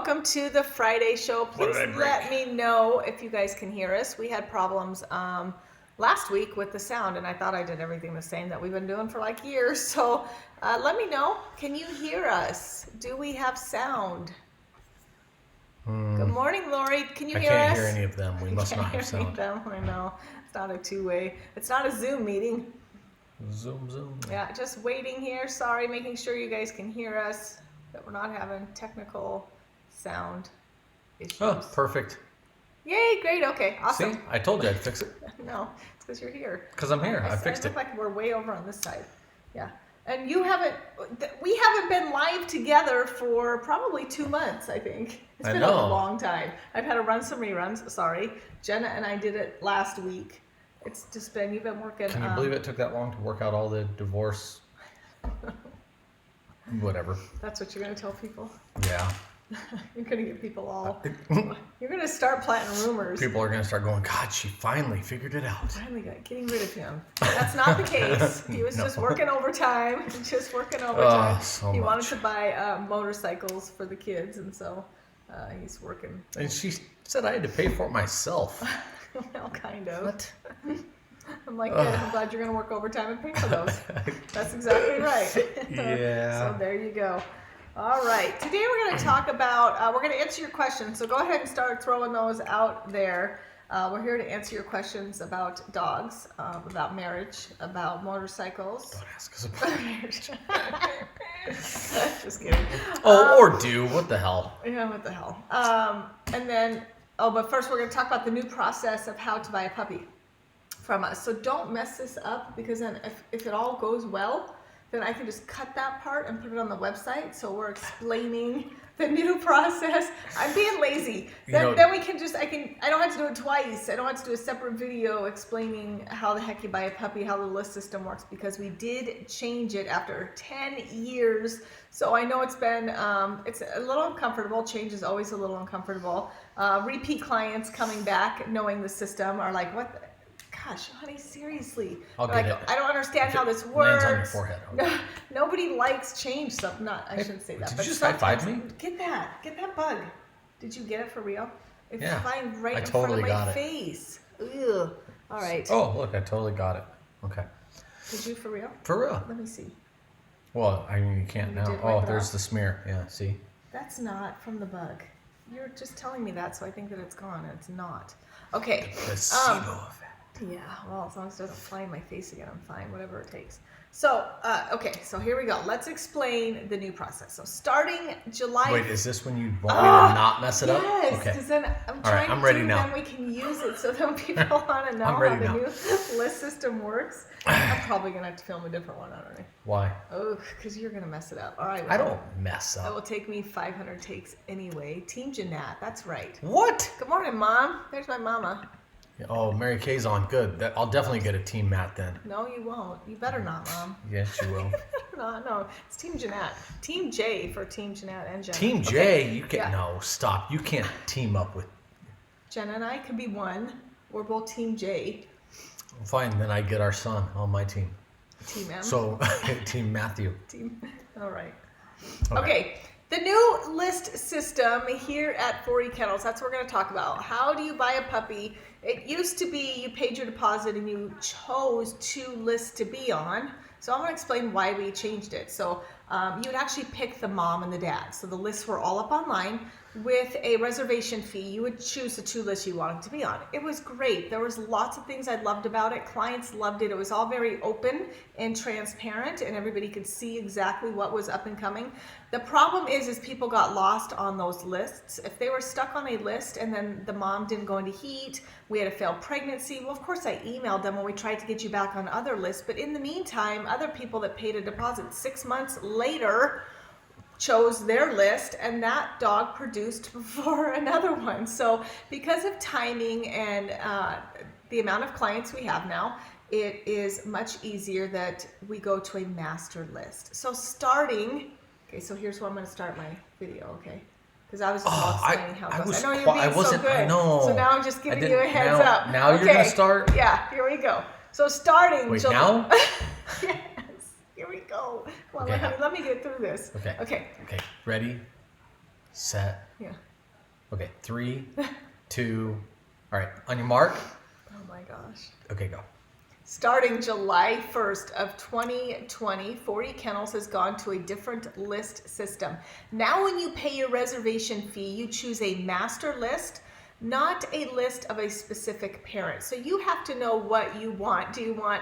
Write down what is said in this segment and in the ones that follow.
welcome to the Friday show. Please let me know if you guys can hear us. We had problems last week with the sound, and I thought I did everything the same that we've been doing for like years. So let me know. Can you hear us? Do we have sound? Good morning, Lori. Can you hear us? I can't hear any of them. We must not have sound. I know. It's not a two-way. It's not a Zoom meeting. Zoom. Yeah, just waiting here. Sorry, making sure you guys can hear us, that we're not having technical sound issues. Oh, perfect. Yay, great. Okay, awesome. See, I told you I'd fix it. No, it's because you're here. Because I'm here. I fixed it. Look like we're way over on this side. Yeah. And we haven't been live together for probably 2 months, I think. It's been a long time. I've had to run some reruns. Sorry. Jenna and I did it last week. It's just been, you've been working. Can you believe it took that long to work out all the divorce? Whatever. That's what you're going to tell people? Yeah. You're going to get people all, you're going to start planting rumors. People are going to start going, God, she finally figured it out. Finally getting rid of him. That's not the case. He was just working overtime. He wanted to buy motorcycles for the kids, and so he's working. And she said I had to pay for it myself. Well, kind of. What? I'm like, good. I'm glad you're going to work overtime and pay for those. That's exactly right. Yeah. So there you go. All right. Today we're going to talk about, we're going to answer your questions. So go ahead and start throwing those out there. We're here to answer your questions about dogs, about marriage, about motorcycles. Don't ask us about marriage. Just kidding. Or do. What the hell? Yeah, what the hell. And then, but first we're going to talk about the new process of how to buy a puppy from us. So don't mess this up, because then if it all goes well, then I can just cut that part and put it on the website. So we're explaining the new process. I'm being lazy. Then we can just, I don't have to do it twice. I don't have to do a separate video explaining how the heck you buy a puppy, how the list system works, because we did change it after 10 years. So I know it's been, it's a little uncomfortable. Change is always a little uncomfortable. Repeat clients coming back knowing the system are like, what the, gosh, honey, seriously. I'll get it. I don't understand how this works. Lands on your forehead. Okay. Nobody likes change. So I shouldn't say that. Did but you just high-five me? Get that bug. Did you get it for real? It's yeah, flying right in totally front of my face. Ugh. All right. Oh, look, I totally got it. Okay. Did you for real? For real. Let me see. Well, I mean, you can't now. Oh, there's the smear. Yeah, see? That's not from the bug. You're just telling me that, so I think that it's gone, and it's not. Okay. The placebo effect. Yeah, well, as long as it doesn't fly in my face again, I'm fine, whatever it takes. So, okay, so here we go. Let's explain the new process. So starting July... Wait, is this when you want me to not mess it up? Yes, because then I'm ready now. Then we can use it so then people want to know how the new list system works. I'm probably going to have to film a different one, aren't I? Why? Oh, because you're going to mess it up. All right. I don't mess up. It will take me 500 takes anyway. Team Jeanette, that's right. What? Good morning, Mom. There's my mama. Oh, Mary Kay's on. Good. I'll definitely get a Team Matt then. No, you won't. You better not, Mom. Yes, you will. No, it's Team Jeanette. Team J for Team Jeanette and Jenna. Team J, you can't. Yeah. No, stop. You can't team up with. Jenna and I could be one. We're both Team J. Fine, then I get our son on my team. Team M. So, Team Matthew. All right. Okay. The new list system here at 4E Kennels, that's what we're going to talk about. How do you buy a puppy? It used to be you paid your deposit and you chose 2 lists to be on. So I'm going to explain why we changed it. So you would actually pick the mom and the dad. So the lists were all up online. With a reservation fee, you would choose the 2 lists you wanted to be on. It was great. There was lots of things I loved about it. Clients loved it. It was all very open and transparent, and everybody could see exactly what was up and coming. The problem is people got lost on those lists. If they were stuck on a list and then the mom didn't go into heat, we had a failed pregnancy. Well, of course, I emailed them when we tried to get you back on other lists. But in the meantime, other people that paid a deposit 6 months later chose their list, and that dog produced for another one. So because of timing and the amount of clients we have now, it is much easier that we go to a master list. So okay, so here's where I'm going to start my video, okay? Because I was just explaining how it goes. I know you're being so good. I know. So now I'm just giving you a heads up. Now you're going to start? Yeah, here we go. So starting... Wait, now? Yes. Here we go. Well, okay. Let me get through this. Okay. Okay. Okay. Ready, set. Yeah. Okay, 3, 2, all right, on your mark. Oh my gosh. Okay, go. Starting July 1st of 2020, 4E Kennels has gone to a different list system. Now when you pay your reservation fee, you choose a master list, not a list of a specific parent. So you have to know what you want. Do you want,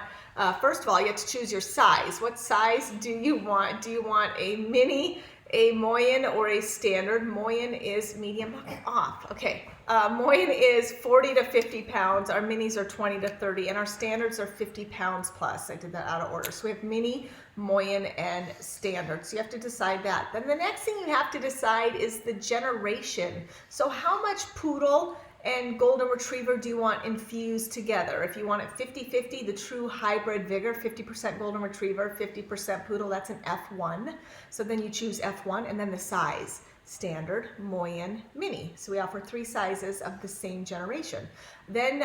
first of all, you have to choose your size. What size do you want? Do you want a mini, a Moyen, or a standard? Moyen is medium. Knock it off. Okay. Moyen is 40 to 50 pounds. Our minis are 20 to 30, and our standards are 50 pounds plus. I did that out of order. So we have mini, Moyen, and standard. So you have to decide that. Then the next thing you have to decide is the generation. So how much poodle and golden retriever do you want infused together? If you want it 50-50, the true hybrid vigor, 50% golden retriever, 50% poodle, that's an F1. So then you choose F1, and then the size. Standard, Moyen, mini. So we offer 3 sizes of the same generation. Then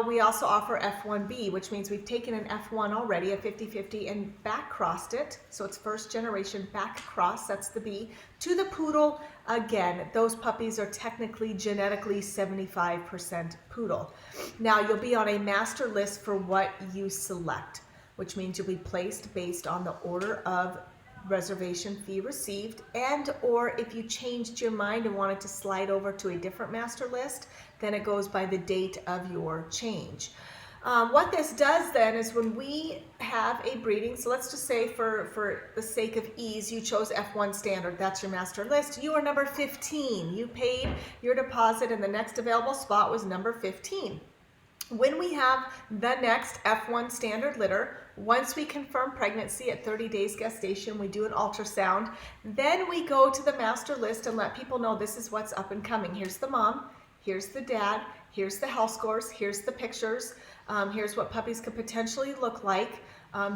we also offer F1B, which means we've taken an F1 already, a 50-50, and back crossed it. So it's first generation back cross, that's the B, to the poodle. Again, those puppies are technically genetically 75% poodle. Now you'll be on a master list for what you select, which means you'll be placed based on the order of reservation fee received, and or if you changed your mind and wanted to slide over to a different master list, then it goes by the date of your change. What this does then is when we have a breeding, so let's just say for the sake of ease, you chose F1 standard, that's your master list. You are number 15. You paid your deposit and the next available spot was number 15. When we have the next F1 standard litter, once we confirm pregnancy at 30 days gestation, we do an ultrasound. Then we go to the master list and let people know this is what's up and coming. Here's the mom, here's the dad, here's the health scores, here's the pictures, here's what puppies could potentially look like.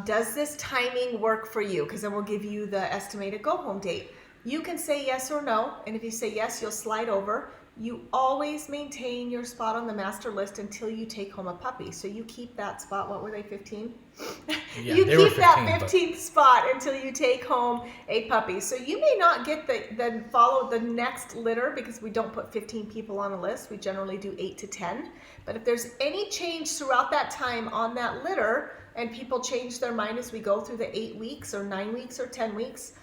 Does this timing work for you? Because then we'll give you the estimated go home date. You can say yes or no, and if you say yes, you'll slide over. You always maintain your spot on the master list until you take home a puppy. So you keep that spot. What were they, 15? Yeah, you they were keep 15, that 15th spot until you take home a puppy. So you may not get the follow the next litter because we don't put 15 people on a list. We generally do 8 to 10. But if there's any change throughout that time on that litter and people change their mind as we go through the 8 weeks or 9 weeks or 10 weeks,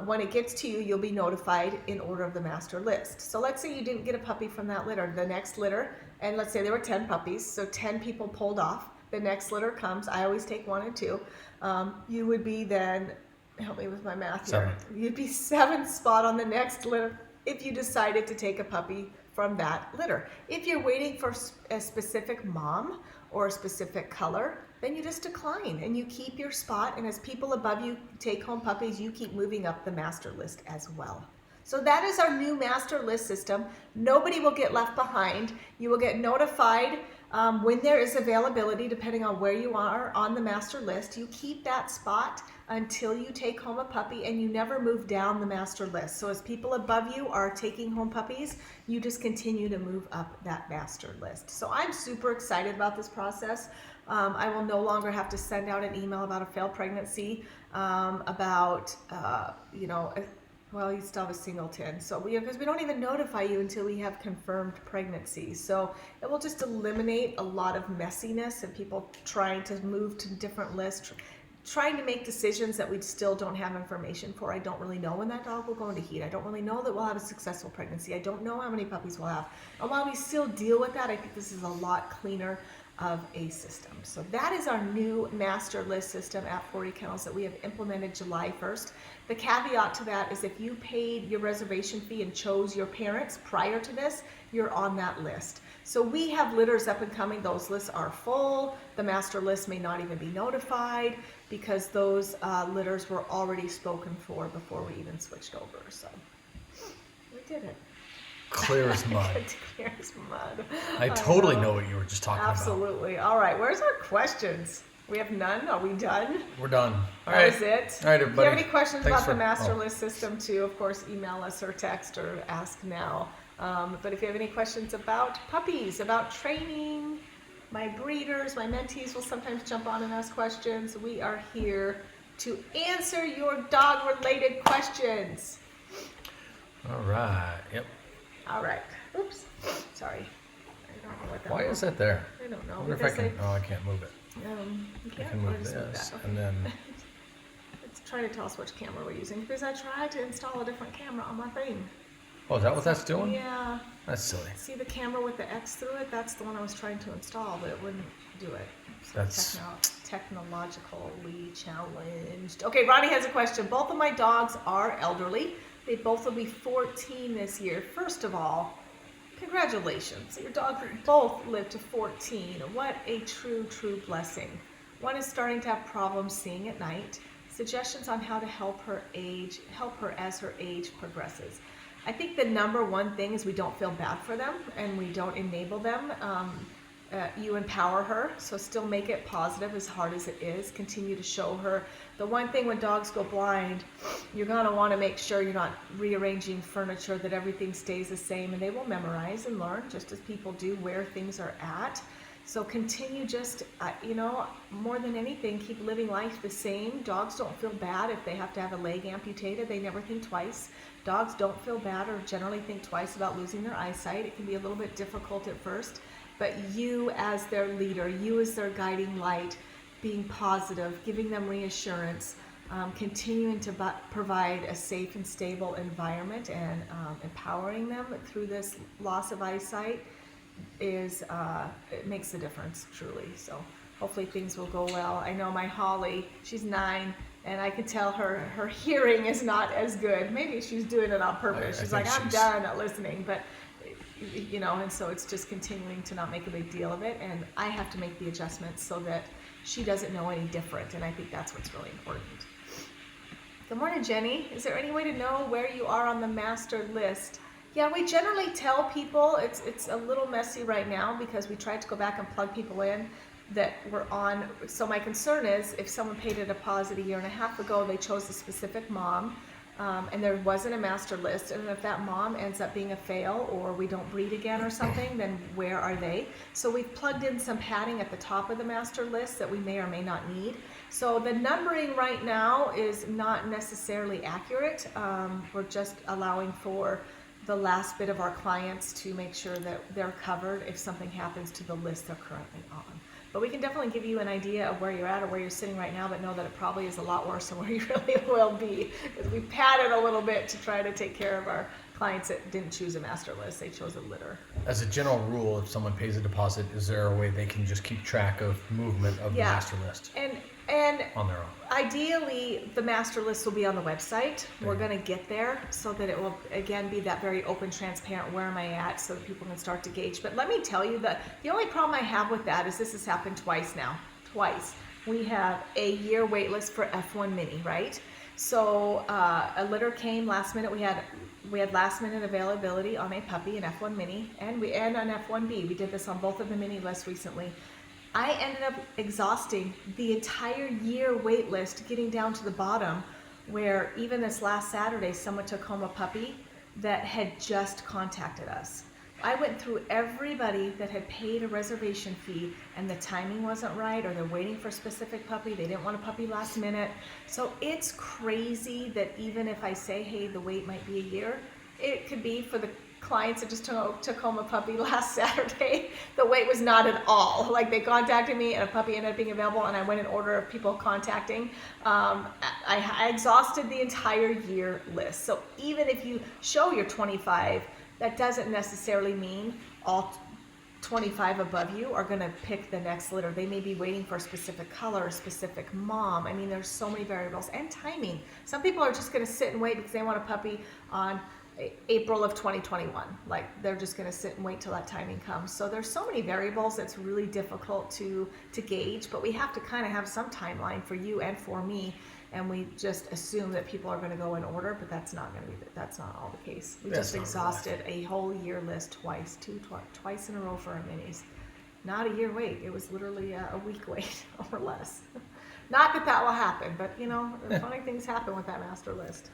when it gets to you, you'll be notified in order of the master list. So let's say you didn't get a puppy from that litter, the next litter, and let's say there were 10 puppies, so 10 people pulled off. The next litter comes, I always take 1 and 2. You would be then, help me with my math here, you'd be 7th spot on the next litter if you decided to take a puppy from that litter. If you're waiting for a specific mom or a specific color, then you just decline and you keep your spot, and as people above you take home puppies, you keep moving up the master list as well. So that is our new master list system. Nobody will get left behind. You will get notified when there is availability depending on where you are on the master list. You keep that spot until you take home a puppy, and you never move down the master list. So as people above you are taking home puppies, you just continue to move up that master list. So I'm super excited about this process. I will no longer have to send out an email about a failed pregnancy, about, well, you still have a singleton. So because we don't even notify you until we have confirmed pregnancy. So it will just eliminate a lot of messiness and people trying to move to different lists, trying to make decisions that we still don't have information for. I don't really know when that dog will go into heat. I don't really know that we'll have a successful pregnancy. I don't know how many puppies we'll have. And while we still deal with that, I think this is a lot cleaner of a system. So that is our new master list system at 4E Kennels that we have implemented July 1st. The caveat to that is if you paid your reservation fee and chose your parents prior to this, you're on that list. So we have litters up and coming. Those lists are full. The master list may not even be notified because those litters were already spoken for before we even switched over. So we did it. Clear as mud. Clear as mud. I totally know what you were just talking about. Absolutely. All right. Where's our questions? We have none. Are we done? We're done. All That right. was it. All right, everybody. If you have any questions Thanks about the for- master list system too, of course, email us or text or ask now. But if you have any questions about puppies, about training, my breeders, my mentees will sometimes jump on and ask questions. We are here to answer your dog-related questions. All right. Yep. All right. Oops. Sorry. I don't know what that Why was. is that there? I don't know. I wonder if I can. Oh, I can't move it. You I can't can or move just move this, that. Okay. and then. It's trying to tell us which camera we're using because I tried to install a different camera on my thing. Oh, is that what that's doing? Yeah. That's silly. See the camera with the X through it? That's the one I was trying to install, but it wouldn't do it. So That's- technologically challenged. Okay, Ronnie has a question. Both of my dogs are elderly. They both will be 14 this year. First of all, congratulations. Your dogs both lived to 14. What a true, true blessing. One is starting to have problems seeing at night. Suggestions on how to help her as her age progresses. I think the number one thing is we don't feel bad for them and we don't enable them. You empower her, so still make it positive as hard as it is. Continue to show her. The one thing when dogs go blind, you're going to want to make sure you're not rearranging furniture, that everything stays the same, and they will memorize and learn just as people do where things are at. So continue just, more than anything, keep living life the same. Dogs don't feel bad if they have to have a leg amputated. They never think twice. Dogs don't feel bad or generally think twice about losing their eyesight. It can be a little bit difficult at first, but you as their leader, you as their guiding light, being positive, giving them reassurance, continuing to provide a safe and stable environment and empowering them through this loss of eyesight it makes a difference, truly. So hopefully things will go well. I know my Holly, she's 9, and I could tell her hearing is not as good. Maybe she's doing it on purpose. She's like, I'm done at listening, but and so it's just continuing to not make a big deal of it, and I have to make the adjustments so that she doesn't know any different, and I think that's what's really important. Good morning, Jenny. Is there any way to know where you are on the master list? Yeah, we generally tell people. It's a little messy right now because we tried to go back and plug people in that were on. So my concern is if someone paid a deposit a year and a half ago, they chose a specific mom, and there wasn't a master list, and if that mom ends up being a fail or we don't breed again or something, then where are they? So we've plugged in some padding at the top of the master list that we may or may not need. So the numbering right now is not necessarily accurate. We're just allowing for the last bit of our clients to make sure that they're covered if something happens to the list they're currently on. But we can definitely give you an idea of where you're at or where you're sitting right now, but know that it probably is a lot worse than where you really will be, because we padded a little bit to try to take care of our clients that didn't choose a master list. They chose a litter. As a general rule, if someone pays a deposit, is there a way they can just keep track of movement of the master list and on their own? Ideally, the master list will be on the website. We're going to get there so that it will, again, be that very open, transparent, where am I at, so that people can start to gauge. But let me tell you that the only problem I have with that is this has happened twice now. Twice. We have a year wait list for F1 Mini, right? So a litter came last minute. We had last minute availability on a puppy, an F1 Mini, and an F1B. We did this on both of the mini lists recently. I ended up exhausting the entire year wait list, getting down to the bottom, where even this last Saturday, someone took home a puppy that had just contacted us. I went through everybody that had paid a reservation fee and the timing wasn't right, or they're waiting for a specific puppy, they didn't want a puppy last minute. So it's crazy that even if I say, hey, the wait might be a year, it could be for the clients that just took home a puppy last Saturday. The wait was not at all. Like, they contacted me and a puppy ended up being available, and I went in order of people contacting. I exhausted the entire year list. So even if you show your 25, that doesn't necessarily mean all 25 above you are going to pick the next litter. They may be waiting for a specific color, a specific mom. I mean, there's so many variables, and timing. Some people are just going to sit and wait because they want a puppy on April of 2021. Like, they're just going to sit and wait till that timing comes. So there's so many variables. It's really difficult to gauge, but we have to kind of have some timeline for you and for me. And we just assume that people are going to go in order, but that's not going to be. That's not all the case. We just exhausted a whole year list twice in a row for our minis. Not a year wait. It was literally a week wait or less. Not that will happen, but funny things happen with that master list.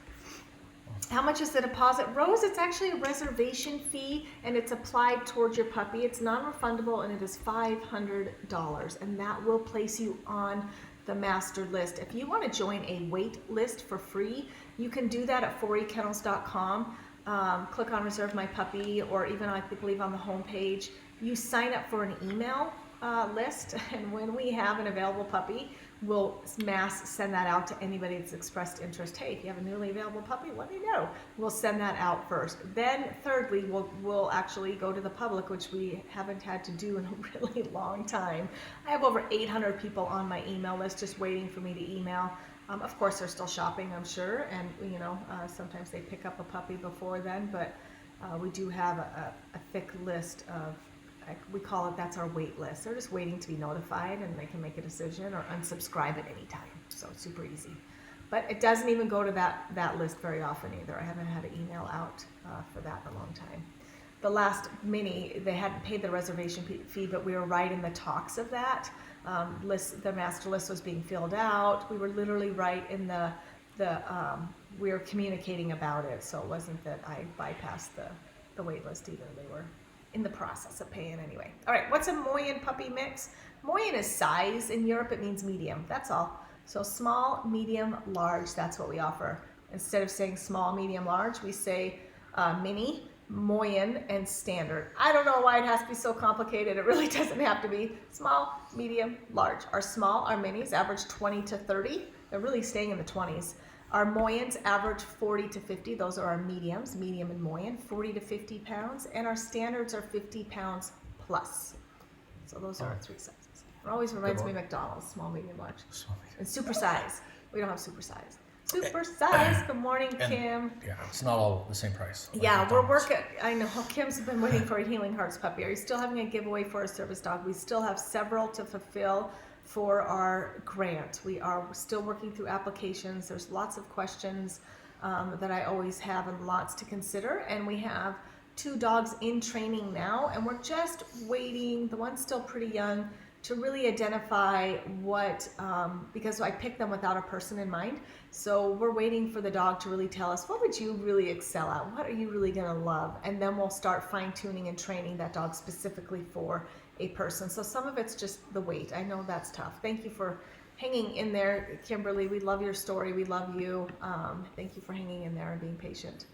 How much is the deposit? Rose, it's actually a reservation fee, and it's applied towards your puppy. It's non-refundable, and it is $500, and that will place you on the master list. If you want to join a wait list for free, you can do that at 4ekennels.com. click on Reserve My Puppy, or even I believe on the homepage, you sign up for an email list, and when we have an available puppy, we'll mass send that out to anybody that's expressed interest. Hey, if you have a newly available puppy, let me know. We'll send that out first. Then thirdly, we'll actually go to the public, which we haven't had to do in a really long time. I have over 800 people on my email list just waiting for me to email. Of course, they're still shopping, I'm sure, and sometimes they pick up a puppy before then, but we do have a thick list of, we call it, that's our wait list. They're just waiting to be notified, and they can make a decision or unsubscribe at any time. So it's super easy. But it doesn't even go to that list very often either. I haven't had an email out for that in a long time. The last mini, they hadn't paid the reservation fee, but we were right in the talks of that. The master list was being filled out. We were literally right in we were communicating about it. So it wasn't that I bypassed the wait list either. They were in the process of paying anyway. All right, what's a Moyen puppy mix? Moyen is size. In Europe, it means medium. That's all. So small, medium, large, that's what we offer. Instead of saying small, medium, large, we say mini, Moyen, and standard. I don't know why it has to be so complicated. It really doesn't have to be. Small, medium, large. Our minis average 20 to 30. They're really staying in the 20s. Our Moyens average 40 to 50. Those are our mediums, medium and Moyen, 40 to 50 pounds. And our standards are 50 pounds plus. So those are our 3 sizes. It always reminds me of McDonald's, small, medium, large. And super size. We don't have super size. Super size. Good morning, Kim. Yeah, it's not all the same price. Yeah, we're working. I know Kim's been waiting for a Healing Hearts puppy. Are you still having a giveaway for a service dog? We still have several to fulfill for our grant. We are still working through applications. There's lots of questions that I always have and lots to consider. And we have 2 dogs in training now, and we're just waiting. The one's still pretty young, to really identify what, because I picked them without a person in mind. So we're waiting for the dog to really tell us, what would you really excel at? What are you really gonna love? And then we'll start fine tuning and training that dog specifically for a person. So some of it's just the wait. I know that's tough. Thank you for hanging in there, Kimberly. We love your story. We love you. Thank you for hanging in there and being patient.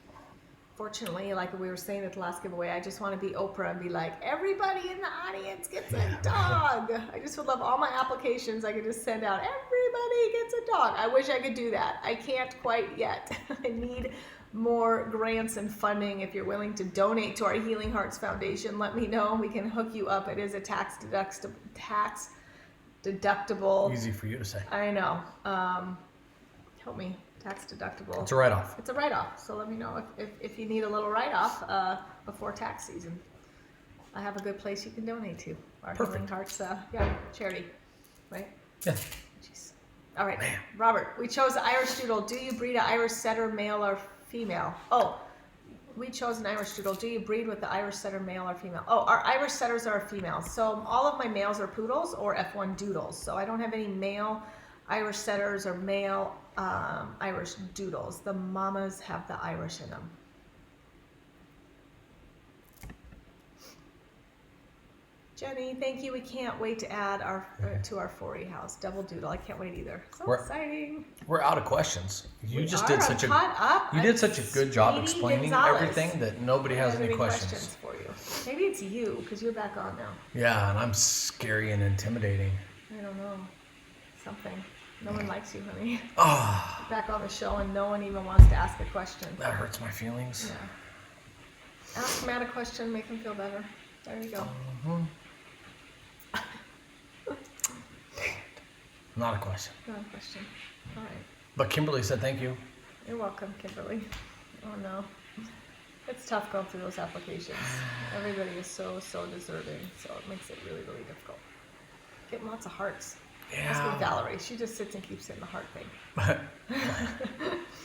Fortunately, like we were saying at the last giveaway, I just want to be Oprah and be like, everybody in the audience gets a dog. I just would love all my applications. I could just send out, everybody gets a dog. I wish I could do that. I can't quite yet. I need more grants and funding. If you're willing to donate to our Healing Hearts Foundation, let me know. We can hook you up. It is a tax deductible. Easy for you to say. I know. Help me. Tax deductible. It's a write-off. It's a write-off. So let me know if you need a little write-off before tax season. I have a good place you can donate to. Our Healing Hearts charity. Right? Yeah. Jeez. All right. Man. Robert, we chose the Irish Doodle. Do you breed an Irish setter, male or female? Oh, we chose an Irish Doodle. Do you breed with the Irish setter, male or female? Oh, our Irish setters are females. So all of my males are poodles or F1 doodles. So I don't have any male Irish setters or male Irish doodles. The mamas have the Irish in them. Jenny, thank you. We can't wait to add to our 4E house. Double doodle. I can't wait either. So exciting. We're out of questions. You did such a good job explaining everything that nobody has any questions for you. Maybe it's you because you're back on now. Yeah, and I'm scary and intimidating. I don't know. Something. No one likes you, honey. Oh. Back on the show and no one even wants to ask a question. That hurts my feelings. Yeah. Ask Matt a question, make him feel better. There you go. Dang it. Not a question. Not a question. All right. But Kimberly said thank you. You're welcome, Kimberly. Oh no. It's tough going through those applications. Everybody is so deserving, so it makes it really, really difficult. Getting lots of hearts. Yeah. That's with Valerie. She just sits and keeps hitting the heart thing.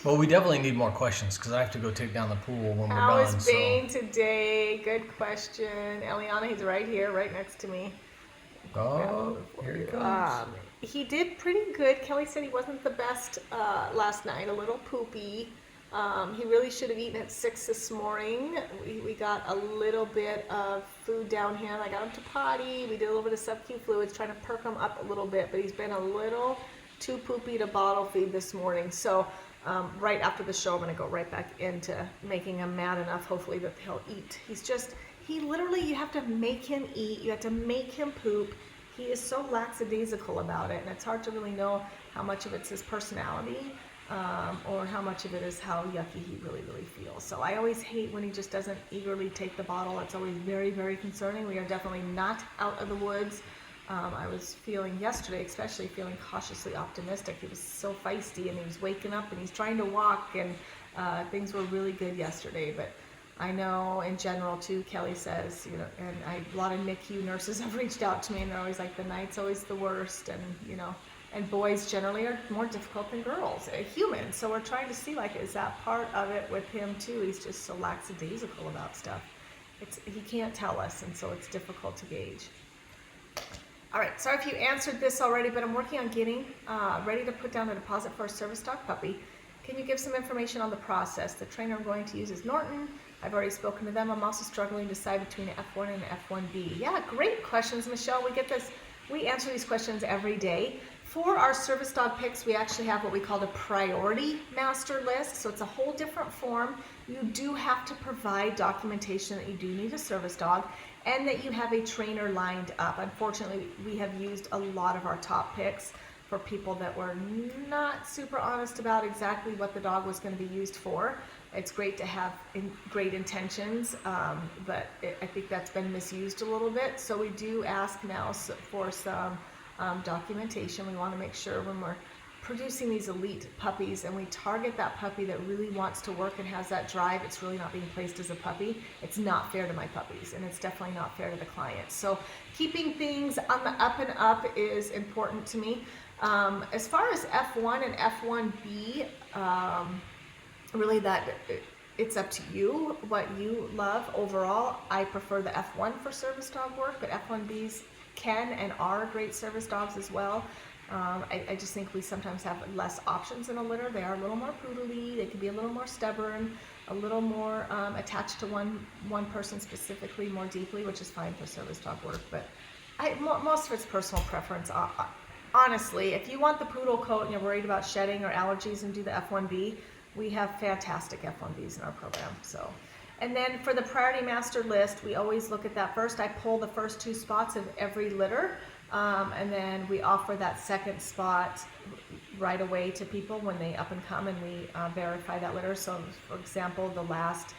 Well, we definitely need more questions because I have to go take down the pool when we're done. How is Bane today? Good question. Eliana, he's right here, right next to me. Oh, here he comes. He did pretty good. Kelly said he wasn't the best last night. A little poopy. He really should have eaten at 6 this morning. We got a little bit of food down him. I got him to potty. We did a little bit of sub-Q fluids, trying to perk him up a little bit, but he's been a little too poopy to bottle feed this morning. So right after the show, I'm going to go right back into making him mad enough, hopefully, that he'll eat. He literally, you have to make him eat. You have to make him poop. He is so lackadaisical about it, and it's hard to really know how much of it's his personality or how much of it is how yucky he really, really feels. So I always hate when he just doesn't eagerly take the bottle. It's always very, very concerning. We are definitely not out of the woods. I was feeling yesterday, especially feeling cautiously optimistic. He was so feisty, and he was waking up, and he's trying to walk, and things were really good yesterday. But I know in general too, Kelly says, you know, and a lot of NICU nurses have reached out to me, and they're always like, the night's always the worst, and you know, and boys generally are more difficult than girls, humans. So we're trying to see, like, is that part of it with him too? He's just so lackadaisical about stuff. He can't tell us, and so it's difficult to gauge. All right, sorry if you answered this already, but I'm working on getting ready to put down a deposit for a service dog puppy. Can you give some information on the process? The trainer I'm going to use is Norton. I've already spoken to them. I'm also struggling to decide between an F1 and an F1B. Yeah, great questions, Michelle. We answer these questions every day. For our service dog picks, we actually have what we call the priority master list. So it's a whole different form. You do have to provide documentation that you do need a service dog and that you have a trainer lined up. Unfortunately, we have used a lot of our top picks for people that were not super honest about exactly what the dog was going to be used for. It's great to have great intentions, but I think that's been misused a little bit. So we do ask now for some documentation. We want to make sure when we're producing these elite puppies and we target that puppy that really wants to work and has that drive, it's really not being placed as a puppy. It's not fair to my puppies, and it's definitely not fair to the clients. So keeping things on the up and up is important to me. As far as F1 and F1B, really it's up to you what you love. Overall, I prefer the F1 for service dog work, but F1Bs can and are great service dogs as well. I just think we sometimes have less options in a litter. They are a little more poodly. They can be a little more stubborn, a little more attached to one person specifically more deeply, which is fine for service dog work. But most of it's personal preference. Honestly, if you want the poodle coat and you're worried about shedding or allergies and do the F1B, we have fantastic F1Bs in our program. So, and then for the priority master list, we always look at that first. I pull the first 2 spots of every litter, and then we offer that second spot right away to people when they up and come, and we verify that litter. So, for example, the last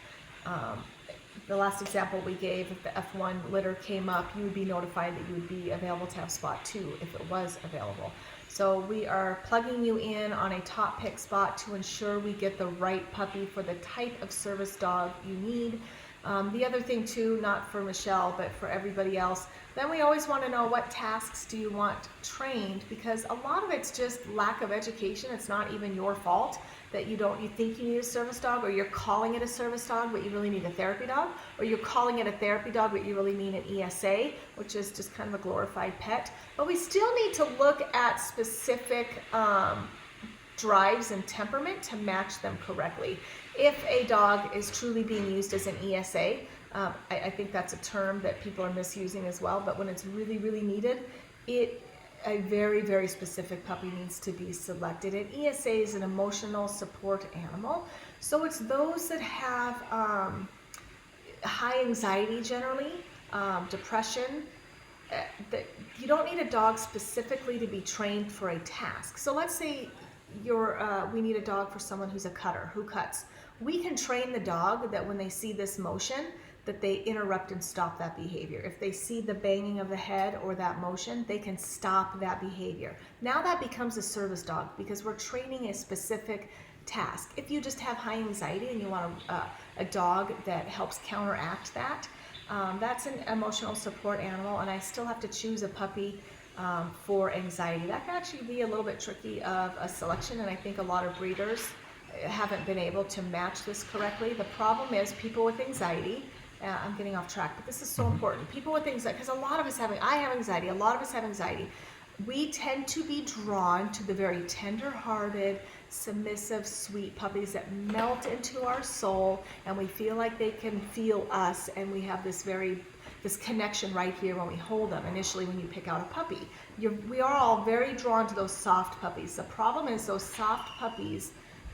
example we gave, if the F1 litter came up, you would be notified that you would be available to have spot 2 if it was available. So we are plugging you in on a top pick spot to ensure we get the right puppy for the type of service dog you need. The other thing too, not for Michelle, but for everybody else, then we always want to know what tasks do you want trained, because a lot of it's just lack of education. It's not even your fault that you think you need a service dog, or you're calling it a service dog but you really need a therapy dog, or you're calling it a therapy dog but you really mean an ESA, which is just kind of a glorified pet. But we still need to look at specific drives and temperament to match them correctly. If a dog is truly being used as an ESA, I think that's a term that people are misusing as well, but when it's really, really needed, a very, very specific puppy needs to be selected. An ESA is an emotional support animal, so it's those that have high anxiety generally, depression. That you don't need a dog specifically to be trained for a task. So let's say we need a dog for someone who's a cutter, who cuts. We can train the dog that when they see this motion, that they interrupt and stop that behavior. If they see the banging of the head or that motion, they can stop that behavior. Now that becomes a service dog because we're training a specific task. If you just have high anxiety and you want a dog that helps counteract that, that's an emotional support animal, and I still have to choose a puppy for anxiety. That can actually be a little bit tricky of a selection, and I think a lot of breeders haven't been able to match this correctly. The problem is people with anxiety, I'm getting off track, but this is so important. People with anxiety, because a lot of us I have anxiety, a lot of us have anxiety. We tend to be drawn to the very tender-hearted, submissive, sweet puppies that melt into our soul, and we feel like they can feel us, and we have this connection right here when we hold them. Initially, when you pick out a puppy, we are all very drawn to those soft puppies. The problem is those soft puppies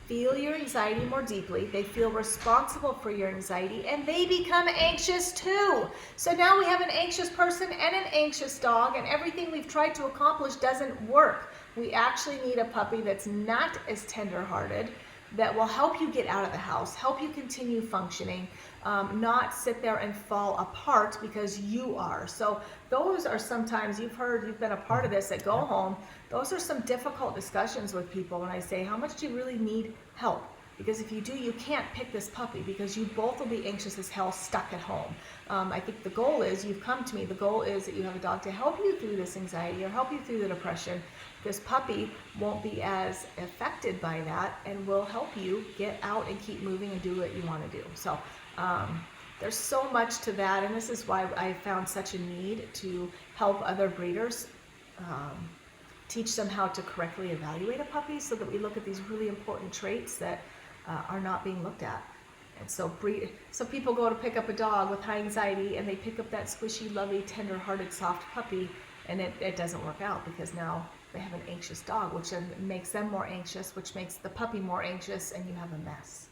feel your anxiety more deeply, they feel responsible for your anxiety, and they become anxious too. So now we have an anxious person and an anxious dog, and everything we've tried to accomplish doesn't work. We actually need a puppy that's not as tender-hearted, that will help you get out of the house, help you continue functioning, not sit there and fall apart because you are. So those are sometimes, you've been a part of this at Go Home, those are some difficult discussions with people when I say, how much do you really need help? Because if you do, you can't pick this puppy because you both will be anxious as hell stuck at home. I think the goal is, you've come to me, the goal is that you have a dog to help you through this anxiety or help you through the depression. This puppy won't be as affected by that and will help you get out and keep moving and do what you want to do. So there's so much to that, and this is why I found such a need to help other breeders teach them how to correctly evaluate a puppy, so that we look at these really important traits that are not being looked at. And so people go to pick up a dog with high anxiety and they pick up that squishy, lovely, tender-hearted, soft puppy, and it doesn't work out because now they have an anxious dog, which then makes them more anxious, which makes the puppy more anxious, and you have a mess.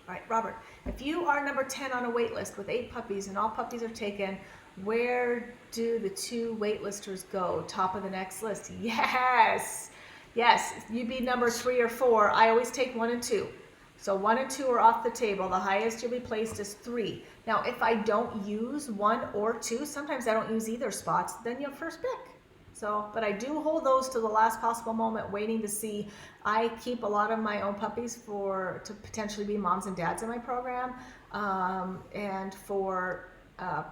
All right, Robert, if you are number 10 on a wait list with 8 puppies and all puppies are taken, where do the 2 waitlisters go? Top of the next list. Yes, you'd be number 3 or 4. I always take 1 and 2. So 1 and 2 are off the table. The highest you'll be placed is 3. Now, if I don't use 1 or 2, sometimes I don't use either spots, then you're first pick. So, but I do hold those to the last possible moment, waiting to see. I keep a lot of my own puppies to potentially be moms and dads in my program, and for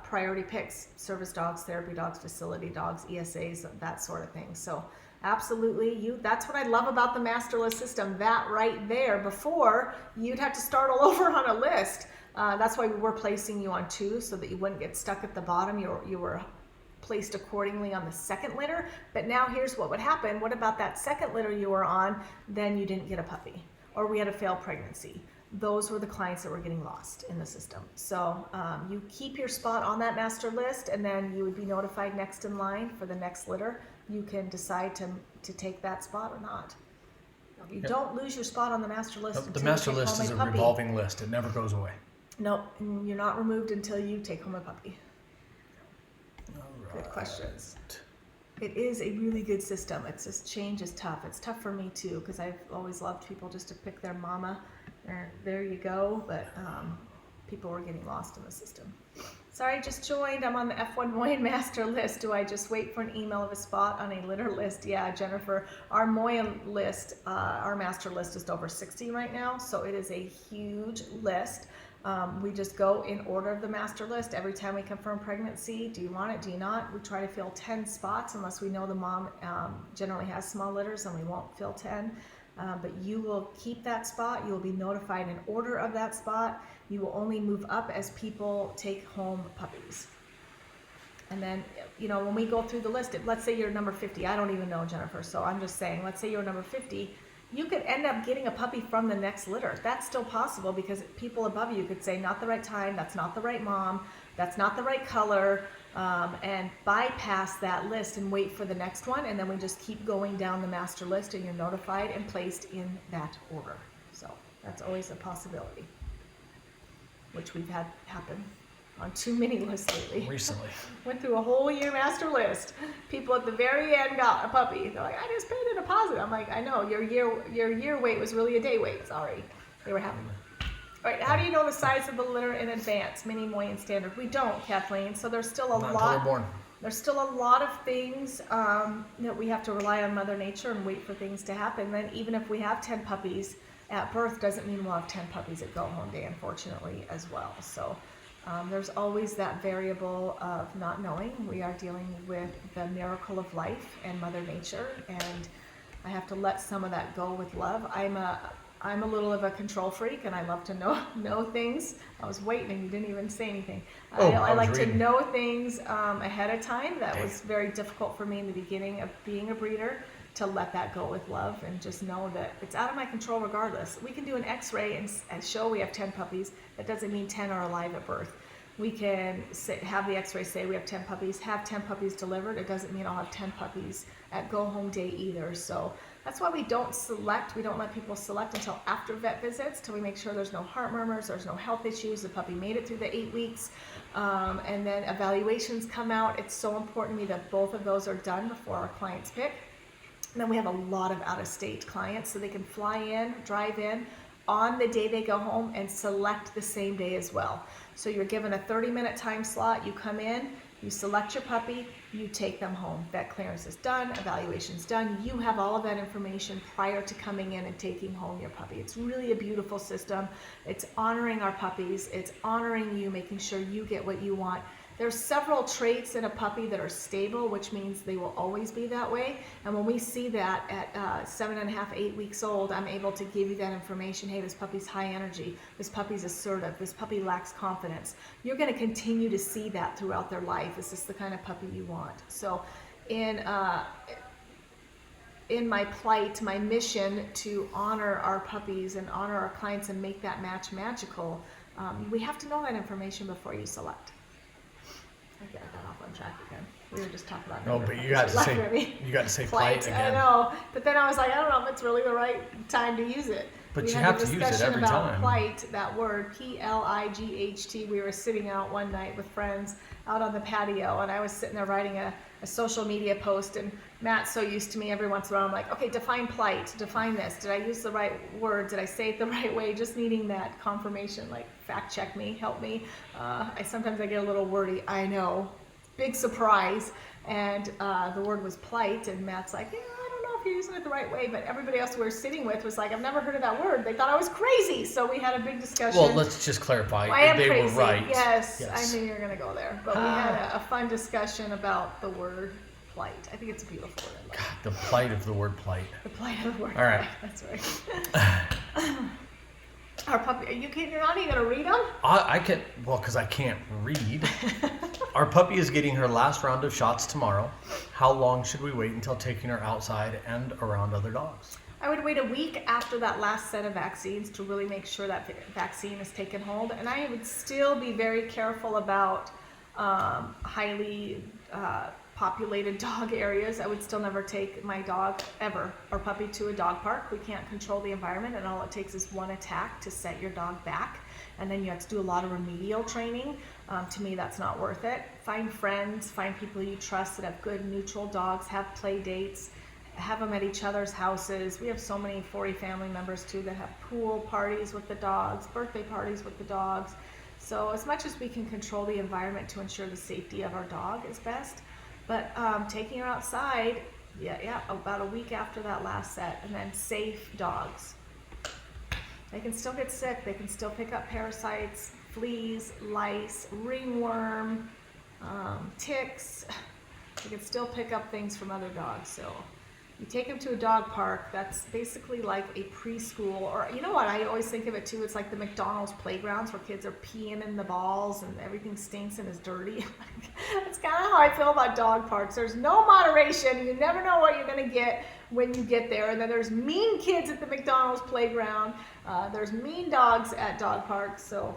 priority picks, service dogs, therapy dogs, facility dogs, ESAs, that sort of thing. So absolutely, that's what I love about the master list system, that right there. Before, you'd have to start all over on a list. That's why we were placing you on 2, so that you wouldn't get stuck at the bottom. You were placed accordingly on the second litter. But now here's what would happen. What about that second litter you were on? Then you didn't get a puppy, or we had a failed pregnancy. Those were the clients that were getting lost in the system. So you keep your spot on that master list, and then you would be notified next in line for the next litter. You can decide to take that spot or not. You don't lose your spot on the master list. The master list is a revolving list. It never goes away. No, you're not removed until you take home a puppy. Right. Good questions. It is a really good system. It's just, change is tough. It's tough for me too, because I've always loved people just to pick their mama, and there you go. But people were getting lost in the system. Sorry, just joined. I'm on the F1 Moyen master list. Do I just wait for an email of a spot on a litter list? Yeah, Jennifer, our Moyen list, our master list is over 60 right now, so it is a huge list. We just go in order of the master list. Every time we confirm pregnancy, do you want it, do you not? We try to fill 10 spots unless we know the mom generally has small litters, and we won't fill 10. But you will keep that spot. You will be notified in order of that spot. You will only move up as people take home puppies. And then, when we go through the list, let's say you're number 50. I don't even know, Jennifer, so I'm just saying, let's say you're number 50. You could end up getting a puppy from the next litter. That's still possible, because people above you could say, not the right time, that's not the right mom, that's not the right color, and bypass that list and wait for the next one. And then we just keep going down the master list, and you're notified and placed in that order. So that's always a possibility, which we've had happen on too many lists lately. Recently. Went through a whole year master list. People at the very end got a puppy. They're like, I just paid a deposit. I'm like, I know, your year wait was really a day wait. Sorry. They were happy. All right, how do you know the size of the litter in advance? Mini, Moyen, standard. We don't, Kathleen. So there's still a lot. There's still a lot of things that we have to rely on Mother Nature and wait for things to happen. Then even if we have 10 puppies at birth, doesn't mean we'll have 10 puppies at Go Home Day, unfortunately, as well. So there's always that variable of not knowing. We are dealing with the miracle of life and Mother Nature, and I have to let some of that go with love. I'm a little of a control freak, and I love to know things. I was waiting, and you didn't even say anything. I like to know things ahead of time. That was very difficult for me in the beginning of being a breeder, to let that go with love and just know that it's out of my control regardless. We can do an x-ray and show we have 10 puppies. That doesn't mean 10 are alive at birth. We can have the x-ray say we have 10 puppies, have 10 puppies delivered. It doesn't mean I'll have 10 puppies at go home day either. So that's why we don't let people select until after vet visits, till we make sure there's no heart murmurs, there's no health issues, the puppy made it through the 8 weeks. And then evaluations come out. It's so important to me that both of those are done before our clients pick. And then we have a lot of out-of-state clients, so they can fly in, drive in on the day they go home and select the same day as well. So you're given a 30-minute time slot, you come in, you select your puppy, you take them home. Vet clearance is done, evaluation's done. You have all of that information prior to coming in and taking home your puppy. It's really a beautiful system. It's honoring our puppies. It's honoring you, making sure you get what you want. There's several traits in a puppy that are stable, which means they will always be that way. And when we see that at 7.5, 8 weeks old, I'm able to give you that information. Hey, this puppy's high energy. This puppy's assertive. This puppy lacks confidence. You're going to continue to see that throughout their life. Is this the kind of puppy you want? So in my plight, my mission to honor our puppies and honor our clients and make that match magical, we have to know that information before you select. I got off on track again. We were just talking about. No, but you got to say plight again. I know, but then I was like, I don't know if it's really the right time to use it. But you have to use it every time. Plight, that word, P-L-I-G-H-T. We were sitting out one night with friends out on the patio, and I was sitting there writing a social media post, and Matt's so used to me every once in a while. I'm like, okay, define plight, define this. Did I use the right word? Did I say it the right way? Just needing that confirmation, like fact check me, help me. Sometimes I get a little wordy, I know. Big surprise. And the word was plight, and Matt's like, yeah, I don't know if you're using it the right way, but everybody else we were sitting with was like, I've never heard of that word. They thought I was crazy. So we had a big discussion. Well, let's just clarify. I am they crazy. were right. Yes, I knew you were going to go there. But we had a fun discussion about the word plight. I think it's a beautiful word. God, the plight of the word plight. The plight of the word All right. plight. That's right. Our puppy, you're not even going to read them? I can, well, because I can't read. Our puppy is getting her last round of shots tomorrow. How long should we wait until taking her outside and around other dogs? I would wait a week after that last set of vaccines to really make sure that vaccine is taken hold. And I would still be very careful about highly populated dog areas. I would still never take my dog ever or puppy to a dog park. We can't control the environment, and all it takes is one attack to set your dog back, and then you have to do a lot of remedial training. To me, that's not worth it. Find friends, find people you trust that have good neutral dogs, have play dates, have them at each other's houses. We have so many 4E family members too that have pool parties with the dogs, birthday parties with the dogs. So as much as we can control the environment to ensure the safety of our dog is best. But taking her outside, about a week after that last set, and then safe dogs. They can still get sick. They can still pick up parasites, fleas, lice, ringworm, ticks. They can still pick up things from other dogs. So you take them to a dog park, that's basically like a preschool, or you know what, I always think of it too, it's like the McDonald's playgrounds where kids are peeing in the balls and everything stinks and is dirty. That's kind of how I feel about dog parks. There's no moderation. You never know what you're going to get when you get there. And then there's mean kids at the McDonald's playground. There's mean dogs at dog parks. So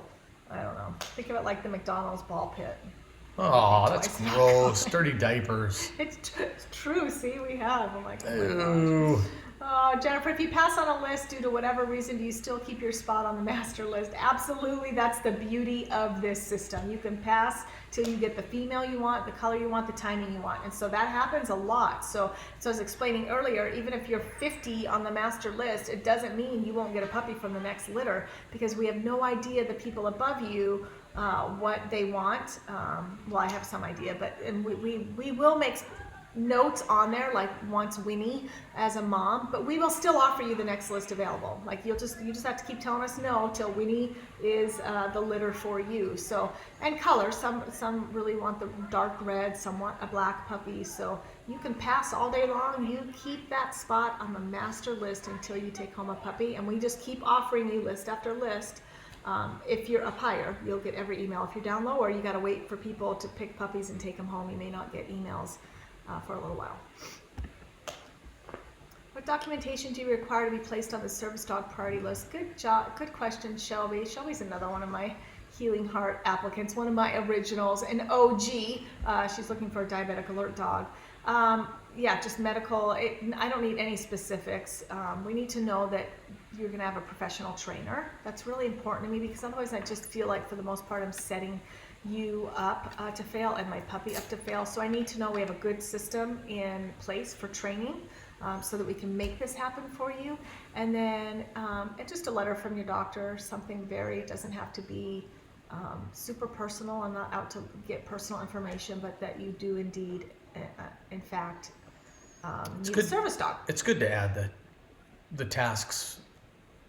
I don't know. Think of it like the McDonald's ball pit. Oh, that's gross. Dirty diapers. It's true. See, we have. I'm like, oh my gosh. Oh, Jennifer, if you pass on a list due to whatever reason, do you still keep your spot on the master list? Absolutely. That's the beauty of this system. You can pass till you get the female you want, the color you want, the timing you want. And so that happens a lot. So I was explaining earlier, even if you're 50 on the master list, it doesn't mean you won't get a puppy from the next litter, because we have no idea the people above you what they want. Well, I have some idea, but we will make notes on there, like wants Winnie as a mom, but we will still offer you the next list available. Like you just have to keep telling us no till Winnie is the litter for you. So, and color, some really want the dark red, some want a black puppy. So you can pass all day long. You keep that spot on the master list until you take home a puppy, and we just keep offering you list after list. If you're up higher, you'll get every email. If you're down lower, you got to wait for people to pick puppies and take them home. You may not get emails for a little while. What documentation do you require to be placed on the service dog priority list? Good job, good question, Shelby. Shelby's another one of my Healing Heart applicants, one of my originals, an OG. She's looking for a diabetic alert dog. Yeah, just medical. I don't need any specifics. We need to know that you're going to have a professional trainer. That's really important to me, because otherwise I just feel like for the most part I'm setting you up to fail and my puppy up to fail. So I need to know we have a good system in place for training, so that we can make this happen for you. And then and just a letter from your doctor, something it doesn't have to be super personal. I'm not out to get personal information, but that you do indeed, in fact, need a service dog. It's good to add the tasks,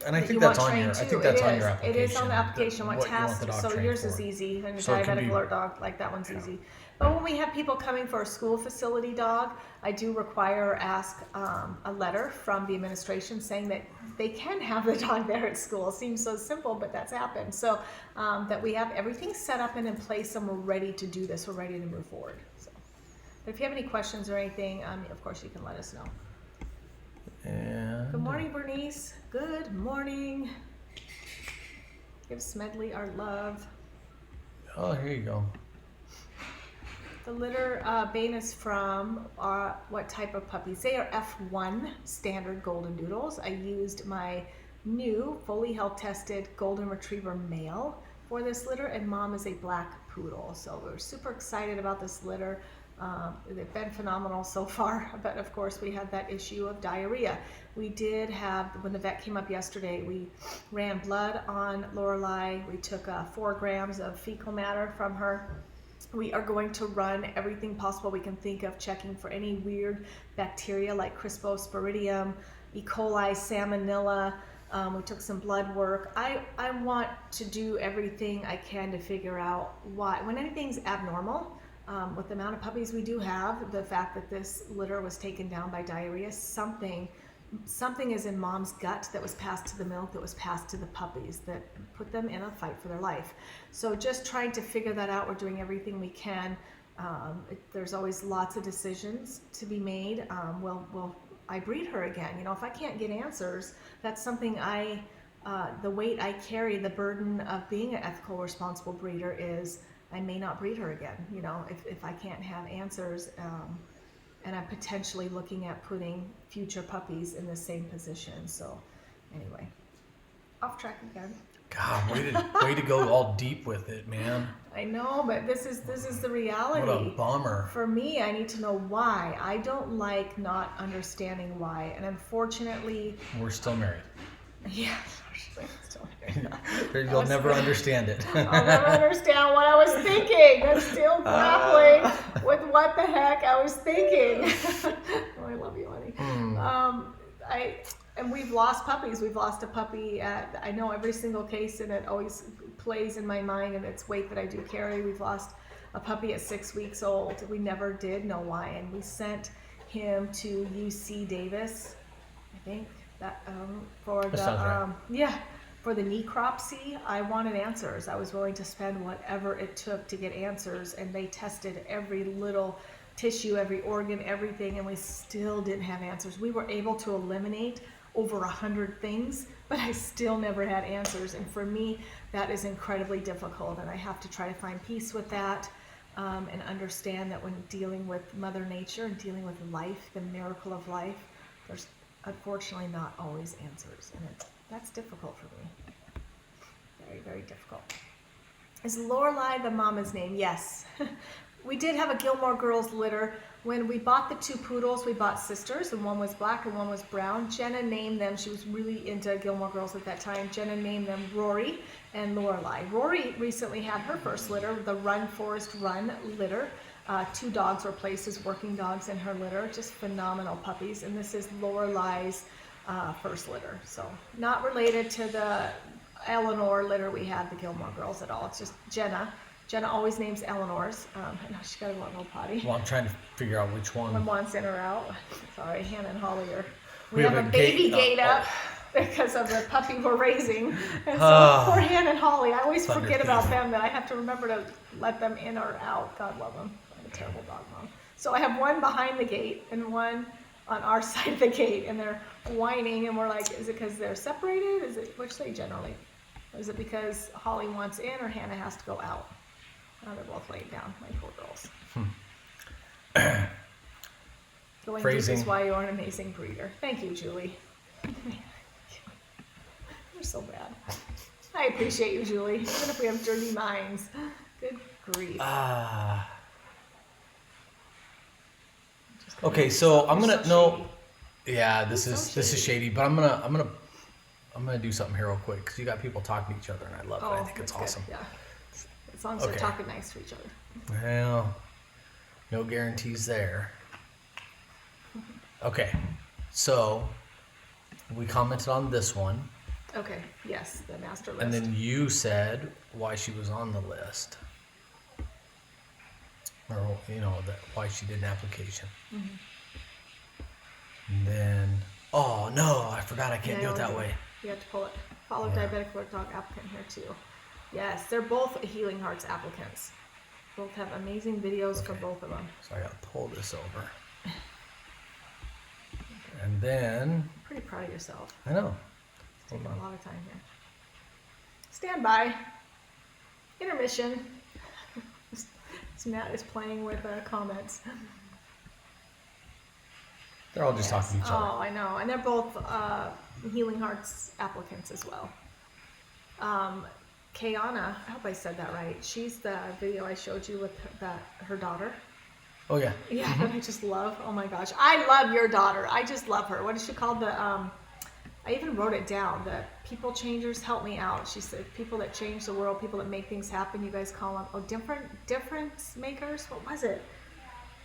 and I That think you that's want on your. trained I too. think that's It on is. your application. It is on the application. What you want tasks? the dog So trained yours for. is easy, and a So it can diabetic be- alert dog, like that one's easy. But when we have people coming for a school facility dog, I do require or ask a letter from the administration saying that they can have the dog there at school. It seems so simple, but that's happened. So that we have everything set up and in place, and we're ready to do this. We're ready to move forward. So, but if you have any questions or anything, of course you can let us know. And Good morning, Bernice. Good morning. Give Smedley our love. oh, here you go. The litter Bane is from what type of puppies? They are F1 standard golden doodles. I used my new fully health tested golden retriever male for this litter, and mom is a black poodle. So we're super excited about this litter. They've been phenomenal so far, but of course we had that issue of diarrhea. We did have, when the vet came up yesterday, we ran blood on Lorelei. We took 4 grams of fecal matter from her. We are going to run everything possible we can think of, checking for any weird bacteria like Crisposporidium, E. coli, Salmonella. We took some blood work. I want to do everything I can to figure out why. When anything's abnormal, with the amount of puppies we do have, the fact that this litter was taken down by diarrhea, something is in mom's gut that was passed to the milk, that was passed to the puppies, that put them in a fight for their life. So just trying to figure that out. We're doing everything we can. There's always lots of decisions to be made. Will I breed her again? You know, if I can't get answers, that's something the weight I carry, the burden of being an ethical, responsible breeder is I may not breed her again. You know, if I can't have answers, and I'm potentially looking at putting future puppies in the same position. So anyway, off track again. God, way to go all deep with it, man. I know, but this is the reality. What a bummer. For me, I need to know why. I don't like not understanding why, and unfortunately, We're still married. yeah. You'll never understand it. I'll never understand what I was thinking. I'm still grappling with what the heck I was thinking. Oh, I love you, honey. And we've lost puppies. We've lost a puppy I know every single case, and it always plays in my mind, and it's weight that I do carry. We've lost a puppy at 6 weeks old. We never did know why, and we sent him to UC Davis, I think, that for That the sounds right. for the necropsy. I wanted answers. I was willing to spend whatever it took to get answers, and they tested every little tissue, every organ, everything, and we still didn't have answers. We were able to eliminate over 100 things, but I still never had answers. And for me, that is incredibly difficult, and I have to try to find peace with that, and understand that when dealing with Mother Nature and dealing with life, the miracle of life, there's unfortunately not always answers, and that's difficult for me. Very, very difficult. Is Lorelei the mama's name? Yes. We did have a Gilmore Girls litter. When we bought the 2 poodles, we bought sisters, and one was black and one was brown. Jenna named them, she was really into Gilmore Girls at that time. Jenna named them Rory and Lorelei. Rory recently had her first litter, the Run Forest Run litter. 2 dogs were placed as working dogs in her litter, just phenomenal puppies. And this is Lorelei's first litter. So not related to the Eleanor litter we had, the Gilmore Girls, at all. It's just Jenna. Jenna always names Eleanor's. I know she's got a little potty. Well, I'm trying to figure out which one. When one's in or out. Sorry, Hannah and Holly are. We have a baby gate up because of the puppy we're raising. And so poor Hannah and Holly, I always forget about them, that I have to remember to let them in or out. God love them. I'm a terrible dog mom. So I have one behind the gate and one on our side of the gate, and they're whining, and we're like, is it because they're separated? Is it, which they generally, Is it because Holly wants in or Hannah has to go out? Oh, they're both laying down, my poor girls. Going deep Phrasing. is why you're an amazing breeder. Thank you, Julie. You're so bad. I appreciate you, Julie, even if we have dirty minds. Good grief. Okay, so I'm gonna shady. Yeah, this You're is so this is shady, but I'm gonna do something here real quick because you got people talking to each other, and I love it. I think it's that's awesome. good, yeah. As long as they're talking nice to each other. Well, no guarantees there. Okay, so we commented on this one, Okay, yes, the master list. and then you said why she was on the list, or why she did an application. And then, oh no, I forgot I can't do it that way. You have to pull it. Follow diabetic bird dog applicant here too. Yes, they're both Healing Hearts applicants. Both have amazing videos for both of them. So I gotta pull this over. And then, Pretty proud of yourself. I know. Taking a lot of time here. Stand by. Intermission. Matt is playing with comments. They're all just talking to each other. Oh, I know. And they're both Healing Hearts applicants as well. Kayana, I hope I said that right. She's the video I showed you with her daughter. Oh yeah. Yeah, that I just love. Oh my gosh. I love your daughter. I just love her. What is she called? I even wrote it down. The people changers help me out. She said people that change the world, people that make things happen. You guys call them, difference makers? What was it?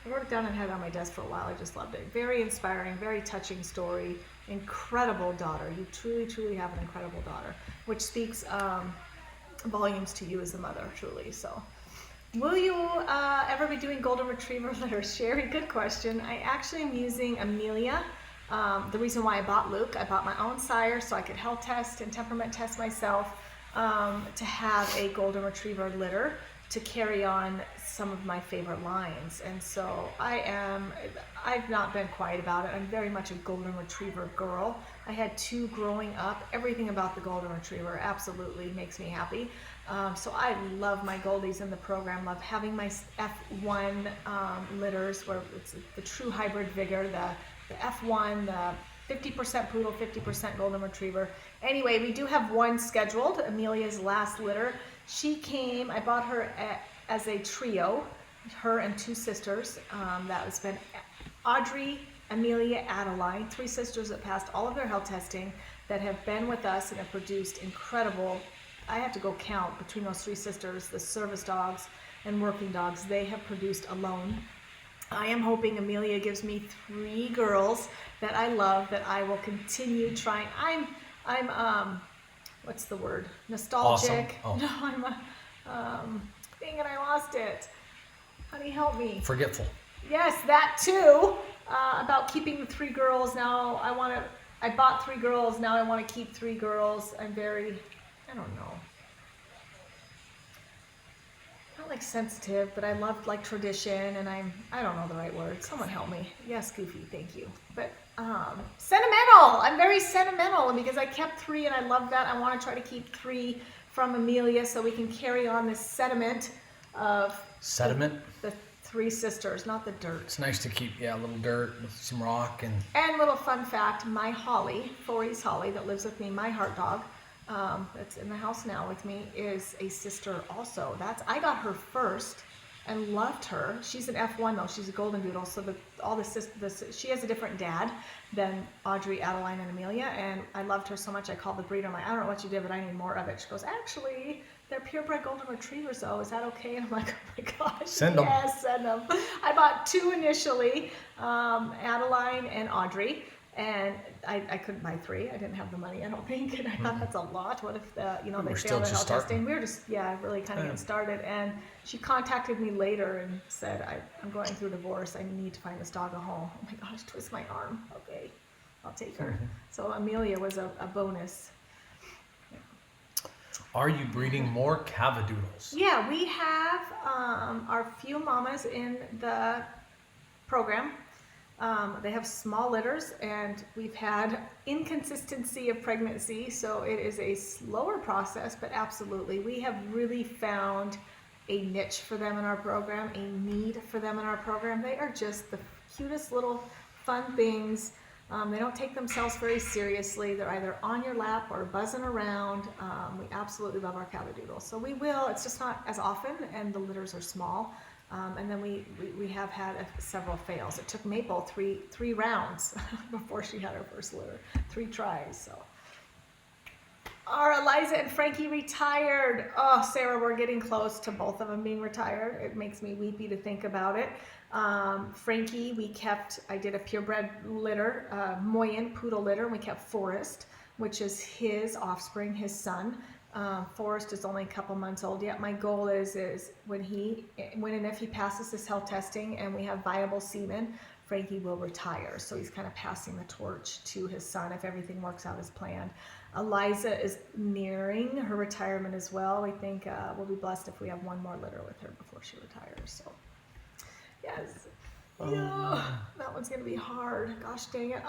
I wrote it down and had it on my desk for a while. I just loved it. Very inspiring, very touching story. Incredible daughter. You truly, truly have an incredible daughter, which speaks volumes to you as a mother, truly. So, will you ever be doing golden retriever litters? Sherry, good question. I actually am using Amelia. The reason why I bought Luke, I bought my own sire so I could health test and temperament test myself to have a golden retriever litter to carry on some of my favorite lines. And so I've not been quiet about it. I'm very much a golden retriever girl. I had two growing up. Everything about the golden retriever absolutely makes me happy. So I love my goldies in the program, love having my F1 litters where it's the true hybrid vigor, the F1, the 50% poodle, 50% golden retriever. Anyway, we do have one scheduled, Amelia's last litter. She came, I bought her as a trio, her and two sisters. That has been Audrey, Amelia, Adeline, three sisters that passed all of their health testing that have been with us and have produced incredible, I have to go count between those three sisters, the service dogs and working dogs they have produced alone. I am hoping Amelia gives me three girls that I love, that I will continue trying. I'm what's the word? Nostalgic. Awesome. Oh. No, dang it, I lost it. Honey, help me. Forgetful. Yes, that too. About keeping the three girls. Now I bought three girls. Now I want to keep three girls. I don't know. Not like sensitive, but I love like tradition, and I don't know the right word. Someone help me. Yes, Goofy, thank you. But sentimental. I'm very sentimental because I kept three and I love that. I want to try to keep three from Amelia so we can carry on this sediment of the three sisters, not the dirt. It's nice to keep a little dirt with some rock and little fun fact, my Holly, 4E's Holly that lives with me, my heart dog, that's in the house now with me, is a sister also. I got her first and loved her. She's an F1 though. She's a golden doodle. So she has a different dad than Audrey, Adeline, and Amelia. And I loved her so much. I called the breeder. I'm like, I don't know what you did, but I need more of it. She goes, actually, they're purebred golden retrievers though. Is that okay? And I'm like, oh my gosh. Send them. Yes, send them. I bought two initially, Adeline and Audrey. And I couldn't buy three. I didn't have the money, I don't think. And I thought that's a lot. What if they failed the health testing? We were just, really kind of getting started. And she contacted me later and said, I'm going through divorce. I need to find this dog a home. Oh my gosh, twist my arm. Okay, I'll take her. So Amelia was a bonus. Are you breeding more cavadoodles? Yeah, we have our few mamas in the program. They have small litters, and we've had inconsistency of pregnancy, so it is a slower process, but absolutely, we have really found a niche for them in our program, a need for them in our program. They are just the cutest little fun things. They don't take themselves very seriously. They're either on your lap or buzzing around. We absolutely love our Cavadoodles. So we will, it's just not as often, and the litters are small. And then we have had several fails. It took Maple three rounds before she had her first litter, 3 tries. So our Eliza and Frankie retired. Oh, Sarah, we're getting close to both of them being retired. It makes me weepy to think about it. Frankie, I did a purebred litter, Moyen poodle litter, and we kept Forrest, which is his offspring, his son. Forrest is only a couple months old yet. My goal is when and if he passes his health testing and we have viable semen, Frankie will retire. So he's kind of passing the torch to his son if everything works out as planned. Eliza is nearing her retirement as well. We think we'll be blessed if we have one more litter with her before she retires. So, yes. Yeah, that one's gonna be hard. Gosh dang it.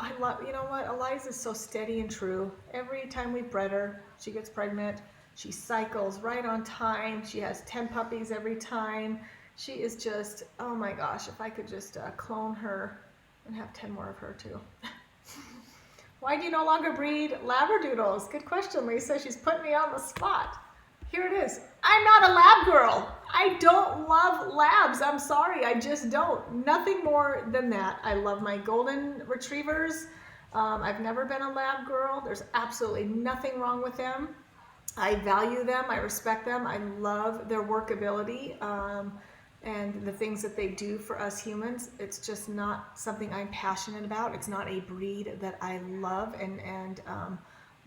You know what? Eliza's so steady and true. Every time we bred her, she gets pregnant. She cycles right on time. She has 10 puppies every time. She is just, oh my gosh, if I could just clone her and have 10 more of her too. Why do you no longer breed Labradoodles? Good question, Lisa. She's putting me on the spot. Here it is. I'm not a lab girl. I don't love labs. I'm sorry. I just don't. Nothing more than that. I love my golden retrievers. I've never been a lab girl. There's absolutely nothing wrong with them. I value them. I respect them. I love their workability and the things that they do for us humans. It's just not something I'm passionate about. It's not a breed that I love and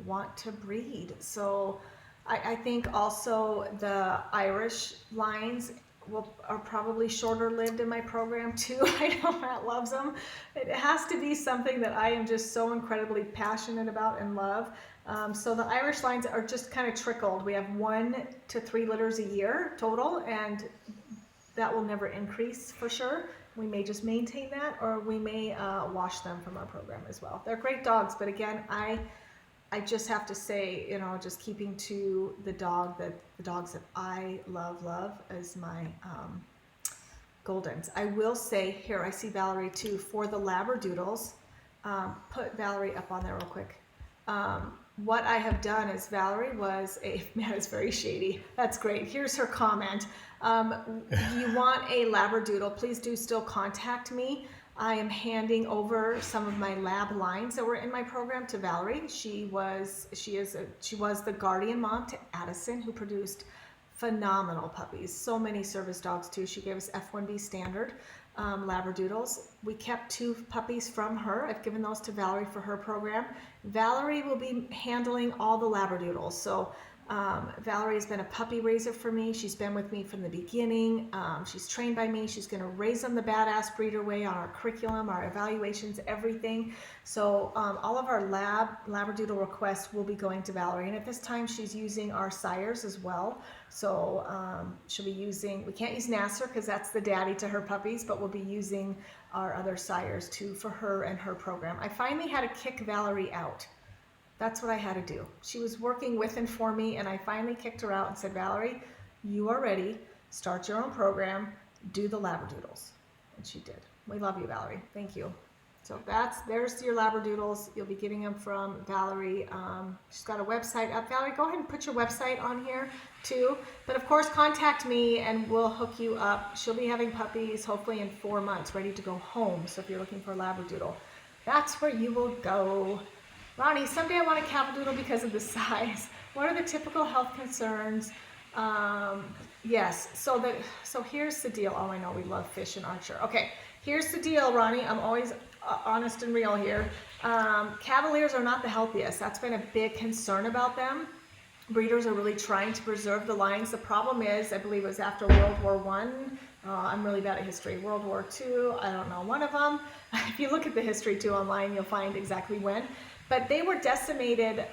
want to breed. So I think also the Irish lines are probably shorter lived in my program too. I know Matt loves them. It has to be something that I am just so incredibly passionate about and love. So the Irish lines are just kind of trickled. We have 1 to 3 litters a year total, and that will never increase for sure. We may just maintain that, or we may wash them from our program as well. They're great dogs, but again, I just have to say, you know, just keeping to the dogs that I love as my Goldens. I will say, here, I see Valerie too, for the Labradoodles. Put Valerie up on there real quick. What I have done is Valerie was man, it's very shady. That's great. Here's her comment. If you want a Labradoodle, please do still contact me. I am handing over some of my lab lines that were in my program to Valerie. She was the guardian mom to Addison, who produced phenomenal puppies. So many service dogs too. She gave us F1B standard Labradoodles. We kept 2 puppies from her. I've given those to Valerie for her program. Valerie will be handling all the Labradoodles. So Valerie has been a puppy raiser for me. She's been with me from the beginning. She's trained by me. She's going to raise them the badass breeder way on our curriculum, our evaluations, everything. So all of our Labradoodle requests will be going to Valerie. And at this time, she's using our sires as well. So she'll be using, we can't use Nasser because that's the daddy to her puppies, but we'll be using our other sires too for her and her program. I finally had to kick Valerie out. That's what I had to do. She was working with and for me, and I finally kicked her out and said, Valerie, you are ready. Start your own program. Do the Labradoodles. And she did. We love you, Valerie. Thank you. So there's your Labradoodles. You'll be getting them from Valerie. She's got a website up. Valerie, go ahead and put your website on here too. But of course, contact me and we'll hook you up. She'll be having puppies hopefully in 4 months, ready to go home. So if you're looking for a Labradoodle, that's where you will go. Ronnie, someday I want a Cavadoodle because of the size. What are the typical health concerns? Yes, so here's the deal. Oh, I know we love fish and Archer. Okay, here's the deal, Ronnie. I'm always honest and real here. Cavaliers are not the healthiest. That's been a big concern about them. Breeders are really trying to preserve the lines. The problem is, I believe it was after World War I. I'm really bad at history. World War II, I don't know, one of them. If you look at the history too online, you'll find exactly when. But they were decimated,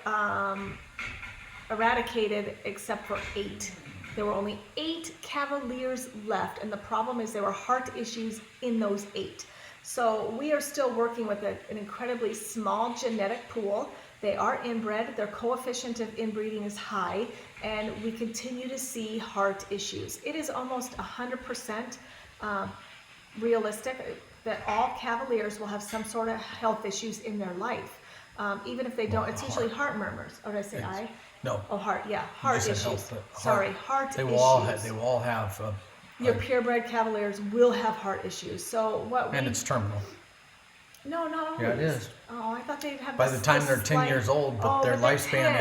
eradicated, except for 8. There were only 8 Cavaliers left, and the problem is there were heart issues in those 8. So we are still working with an incredibly small genetic pool. They are inbred, their coefficient of inbreeding is high, and we continue to see heart issues. It is almost 100% realistic that all Cavaliers will have some sort of health issues in their life. Even if they don't, it's usually heart murmurs. Or did I say eye? No. Oh, heart, yeah, You heart just said issues. health, but Sorry, heart They issues. will all have. Your purebred Cavaliers will have heart issues. So what And we... it's terminal. No, not always. Yeah, it is. Oh, I thought they'd have By this, the time this they're 10 slight... years old, but Oh, their they're lifespan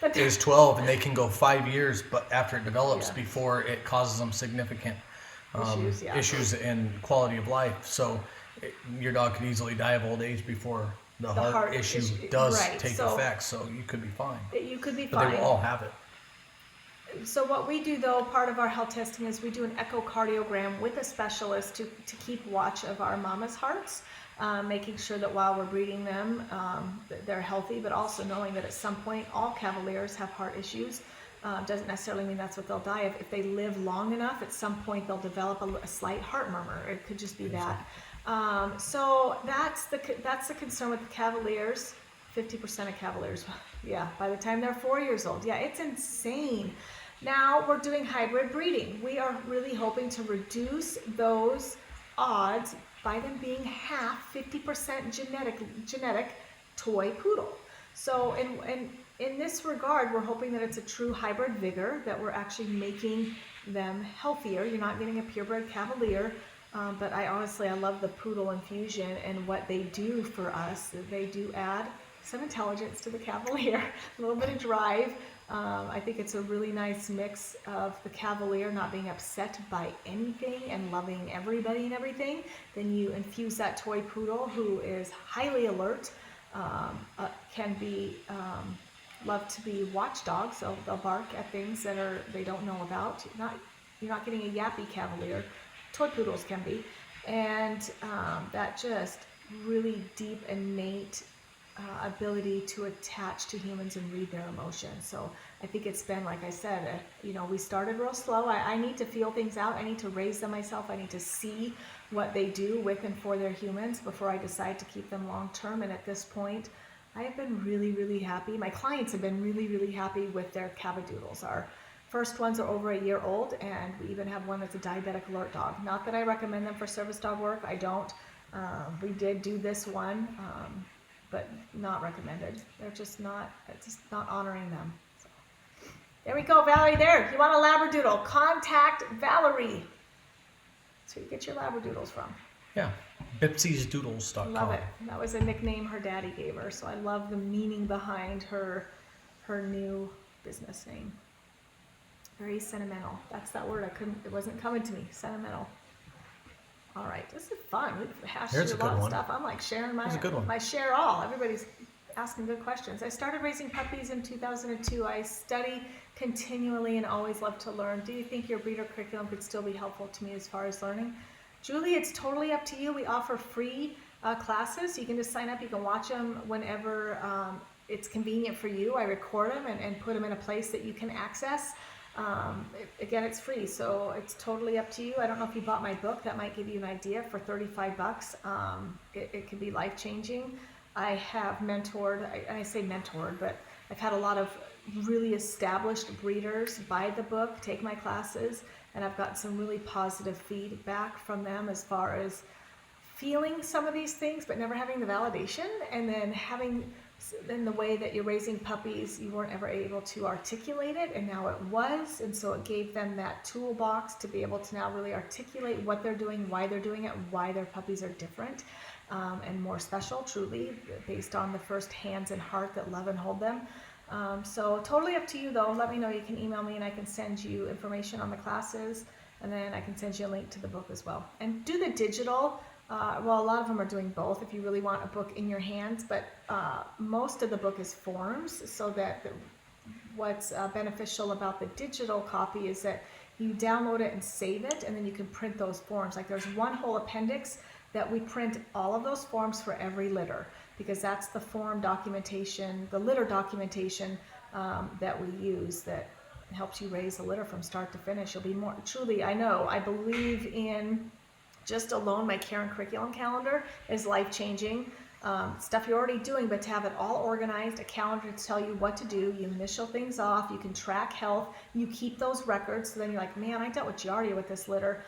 10. is 12, and they can go 5 years, but after it develops, Yeah. before it causes them significant Issues, yeah. in quality of life. So your dog could easily die of old age before the heart issue does right, take so effect. So you could be fine. You could be But fine. they will all have it. So what we do, though, part of our health testing is we do an echocardiogram with a specialist to keep watch of our mama's hearts, making sure that while we're breeding them, they're healthy, but also knowing that at some point all Cavaliers have heart issues. Doesn't necessarily mean that's what they'll die of. If they live long enough, at some point they'll develop a slight heart murmur. It could just be that. So that's the concern with the Cavaliers. 50% of Cavaliers, yeah, by the time they're 4 years old. Yeah, it's insane. Now we're doing hybrid breeding. We are really hoping to reduce those odds by them being half, 50% genetic toy poodle. So in this regard, we're hoping that it's a true hybrid vigor, that we're actually making them healthier. You're not getting a purebred Cavalier, but I love the poodle infusion and what they do for us. They do add some intelligence to the Cavalier, a little bit of drive. I think it's a really nice mix of the Cavalier not being upset by anything and loving everybody and everything. Then you infuse that toy poodle who is highly alert, can be love to be watchdogs, so they'll bark at things that they don't know about. You're not getting a yappy Cavalier. Toy poodles can be, and that just really deep innate ability to attach to humans and read their emotions. So I think it's been, like I said, we started real slow. I need to feel things out. I need to raise them myself. I need to see what they do with and for their humans before I decide to keep them long term. And at this point, I have been really, really happy. My clients have been really, really happy with their Cavadoodles. Our first ones are over a year old, and we even have one that's a diabetic alert dog. Not that I recommend them for service dog work. I don't. We did do this one. But not recommended. It's just not honoring them. So. There we go, Valerie, there. You want a Labradoodle, contact Valerie. That's where you get your Labradoodles from. Yeah, Bipsy'sDoodles.com. Love it. That was a nickname her daddy gave her, so I love the meaning behind her new business name. Very sentimental. That's that word. It wasn't coming to me. Sentimental. All right, this is fun. We've hashed through a lot of stuff. I'm like sharing my share all. Everybody's asking good questions. I started raising puppies in 2002. I study continually and always love to learn. Do you think your breeder curriculum could still be helpful to me as far as learning? Julie, it's totally up to you. We offer free classes. You can just sign up. You can watch them whenever it's convenient for you. I record them and put them in a place that you can access. Again, it's free, so it's totally up to you. I don't know if you bought my book. That might give you an idea. For $35, it could be life-changing. I have mentored, I say mentored, but I've had a lot of really established breeders buy the book, take my classes, and I've gotten some really positive feedback from them as far as feeling some of these things, but never having the validation, and then in the way that you're raising puppies, you weren't ever able to articulate it, and now it was, and so it gave them that toolbox to be able to now really articulate what they're doing, why they're doing it, why their puppies are different and more special, truly, based on the first hands and heart that love and hold them. So totally up to you, though. Let me know. You can email me, and I can send you information on the classes, and then I can send you a link to the book as well. And do the digital. Well, a lot of them are doing both if you really want a book in your hands, but most of the book is forms, so that what's beneficial about the digital copy is that you download it and save it, and then you can print those forms. Like there's one whole appendix that we print all of those forms for every litter, because that's the form documentation, the litter documentation that we use that helps you raise a litter from start to finish. You'll be more, truly, I believe in just alone, my Care and Curriculum calendar is life-changing. Stuff you're already doing, but to have it all organized, a calendar to tell you what to do, you initial things off, you can track health, you keep those records, so then you're like, man, I dealt with Giardia with this litter.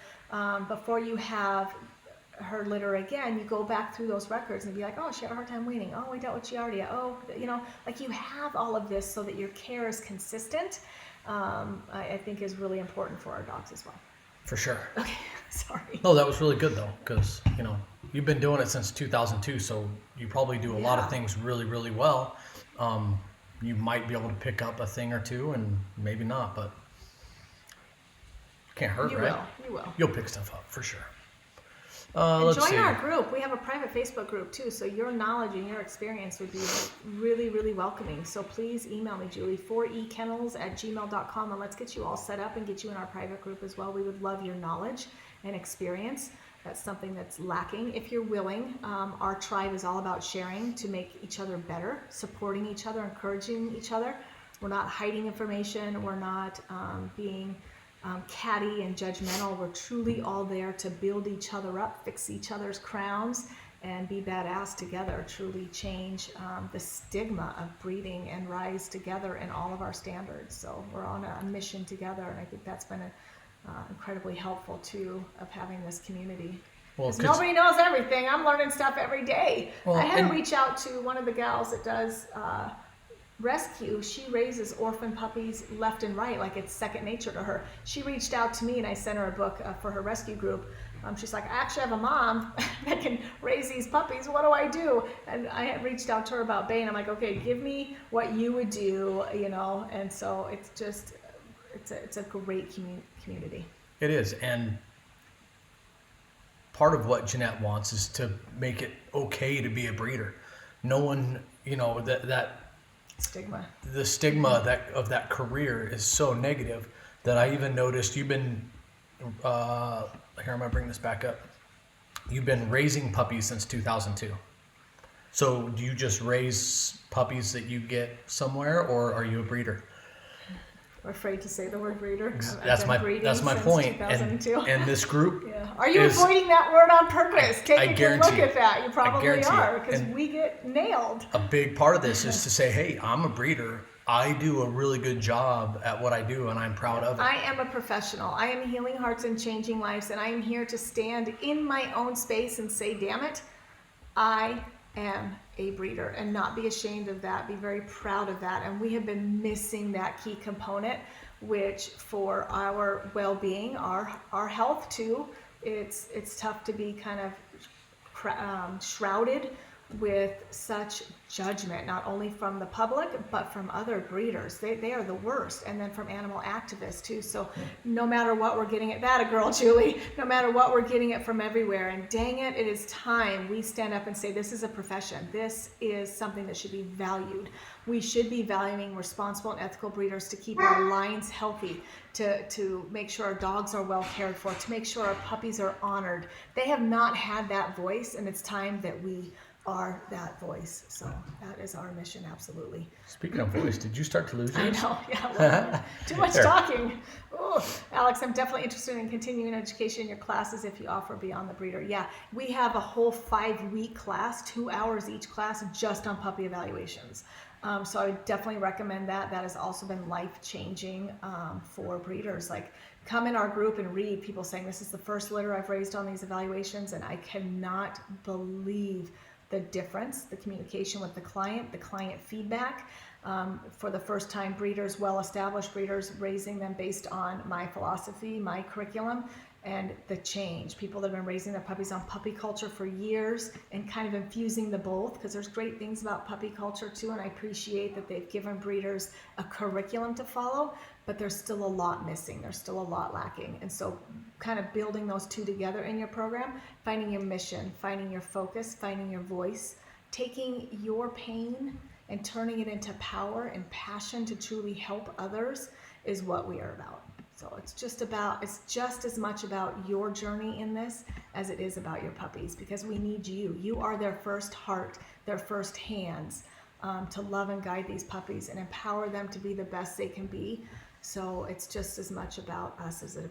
Before you have her litter again, you go back through those records and be like, oh, she had a hard time weaning. Oh, we dealt with Giardia. Oh, like you have all of this so that your care is consistent. I think is really important for our dogs as well. For sure. Okay, sorry. No, that was really good though, because you've been doing it since 2002, so you probably do a lot of things really, really well. You might be able to pick up a thing or two, and maybe not, but can't hurt, right? You will. You'll pick stuff up for sure. And Let's see. join our group. We have a private Facebook group too, so your knowledge and your experience would be really, really welcoming. So please email me, Julie, 4ekennels@gmail.com, and let's get you all set up and get you in our private group as well. We would love your knowledge and experience. That's something that's lacking. If you're willing, our tribe is all about sharing to make each other better, supporting each other, encouraging each other. We're not hiding information. We're not being catty and judgmental. We're truly all there to build each other up, fix each other's crowns, and be badass together. Truly change the stigma of breeding and rise together in all of our standards. So we're on a mission together, and I think that's been incredibly helpful too, of having this community. Well, nobody knows everything. I'm learning stuff every day. Well, I had to reach out to one of the gals that does rescue. She raises orphan puppies left and right, like it's second nature to her. She reached out to me and I sent her a book for her rescue group. She's like, I actually have a mom that can raise these puppies. What do I do? And I had reached out to her about Bay, and I'm like, okay, give me what you would do, And so it's just, it's a great community. It is, and part of what Jeanette wants is to make it okay to be a breeder. No one, that stigma. The stigma of that career is so negative that I even noticed you've been, here I'm going to bring this back up. You've been raising puppies since 2002. So do you just raise puppies that you get somewhere, or are you a breeder? I'm afraid to say the word breeder. That's my point. And this group. Yeah. Are you avoiding that word on purpose? Take a good look at that. You probably are, because we get nailed. A big part of this is to say, hey, I'm a breeder. I do a really good job at what I do, and I'm proud of it. I am a professional. I am healing hearts and changing lives, and I am here to stand in my own space and say, damn it, I am a breeder, and not be ashamed of that. Be very proud of that. And we have been missing that key component, which for our well-being, our health too, it's tough to be kind of shrouded with such judgment, not only from the public, but from other breeders. They are the worst. And then from animal activists too. So no matter what, we're getting it. That a girl, Julie. No matter what, we're getting it from everywhere. And dang it, it is time we stand up and say, this is a profession. This is something that should be valued. We should be valuing responsible and ethical breeders to keep our lines healthy, to make sure our dogs are well cared for, to make sure our puppies are honored. They have not had that voice, and it's time that we are that voice. So that is our mission, absolutely. Speaking of voice, did you start to lose yours? I know, yeah. Too much talking. Ooh. Alex, I'm definitely interested in continuing education in your classes if you offer Beyond the Breeder. Yeah, we have a whole 5-week class, 2 hours each class, just on puppy evaluations. So I would definitely recommend that. That has also been life-changing for breeders. Like, come in our group and read people saying, this is the first litter I've raised on these evaluations, and I cannot believe the difference, the communication with the client feedback. For the first time breeders, well-established breeders, raising them based on my philosophy, my curriculum, and the change. People that have been raising their puppies on puppy culture for years and kind of infusing the both, because there's great things about puppy culture too, and I appreciate that they've given breeders a curriculum to follow, but there's still a lot missing. There's still a lot lacking. And so kind of building those two together in your program, finding your mission, finding your focus, finding your voice, taking your pain and turning it into power and passion to truly help others is what we are about. So it's just as much about your journey in this as it is about your puppies, because we need you. You are their first heart, their first hands, to love and guide these puppies and empower them to be the best they can be. So it's just as much about us as it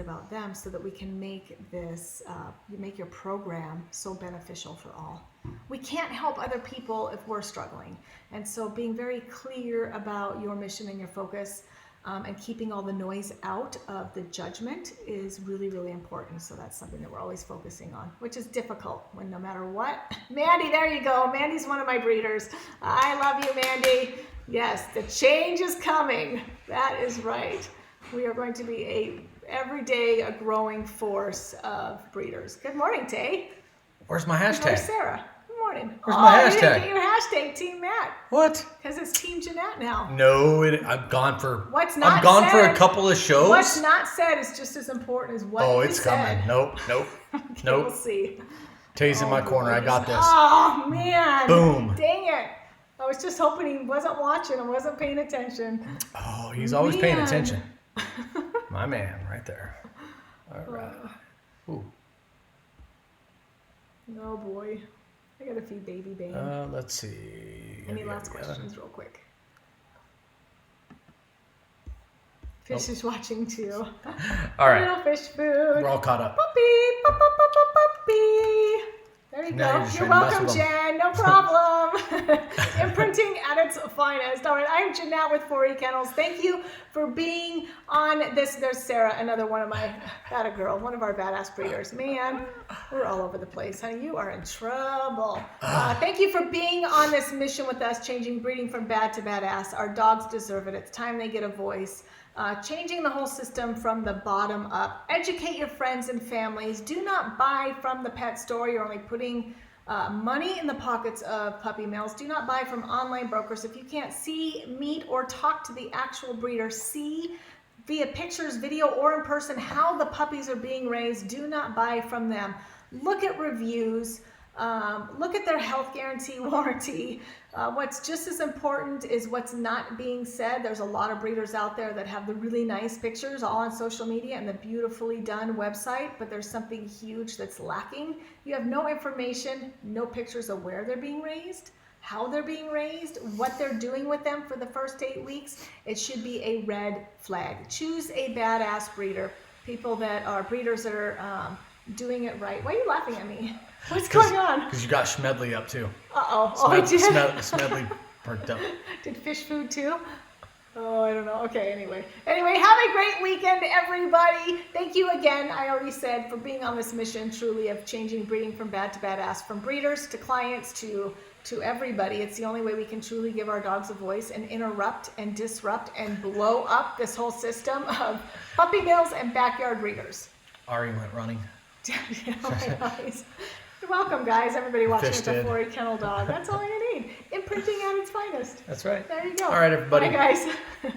about them, so that we can make this, make your program so beneficial for all. We can't help other people if we're struggling. And so being very clear about your mission and your focus, and keeping all the noise out of the judgment is really, really important. So that's something that we're always focusing on, which is difficult when no matter what. Mandy, there you go. Mandy's one of my breeders. I love you, Mandy. Yes, the change is coming. That is right. We are going to be every day a growing force of breeders. Good morning, Tay. Where's my hashtag? Where's Sarah? Good morning. Where's my You didn't hashtag? get your hashtag, Team Matt. What? Because it's Team Jeanette now. No, I'm gone for. What's not I'm gone for said- a couple of shows. What's not said is just as important as what Oh, you it's said. coming. Nope. Okay, Nope. We'll see. Tay's in my corner. I got this. Oh, man. Boom. Dang it. I was just hoping he wasn't watching and wasn't paying attention. Oh, he's always paying Man. attention. My man, right there. All right. Ooh. Oh, boy. I got to feed baby Bane. Let's see. Any Yeah, last yeah. questions real quick? Fish Nope. is watching too. All right. Little fish food. We're all caught up. Puppy, puppy. There you Now you're go. just You're trying to mess welcome, with 'em. Jen. No problem. Imprinting at its finest. All right, I'm Jeanette with 4E Kennels. Thank you for being on this. There's Sarah, another one of my girl, one of our badass breeders. Man, we're all over the place, honey. You are in trouble. Thank you for being on this mission with us, changing breeding from bad to badass. Our dogs deserve it. It's time they get a voice. Changing the whole system from the bottom up. Educate your friends and families. Do not buy from the pet store. You're only putting money in the pockets of puppy mills. Do not buy from online brokers. If you can't see, meet, or talk to the actual breeder, see via pictures, video, or in person how the puppies are being raised. Do not buy from them. Look at reviews. Look at their health guarantee warranty. What's just as important is what's not being said. There's a lot of breeders out there that have the really nice pictures all on social media and the beautifully done website, but there's something huge that's lacking. You have no information, no pictures of where they're being raised, how they're being raised, what they're doing with them for the first 8 weeks. It should be a red flag. Choose a badass breeder. People that are breeders that are doing it right. Why are you laughing at me? What's going on? Because you got Schmedley up too. Uh-oh. Oh, I did? Smedley perked up. Did fish food too? Oh, I don't know. Okay, anyway. Anyway, have a great weekend, everybody. Thank you again, I already said, for being on this mission truly of changing breeding from bad to badass, from breeders to clients to everybody. It's the only way we can truly give our dogs a voice and interrupt and disrupt and blow up this whole system of puppy mills and backyard breeders. Ari went running. You're welcome, guys. Everybody watching Fish with a did. 4E kennel dog. That's all you need. Imprinting at its finest. That's right. There you go. All right, everybody. Bye, guys.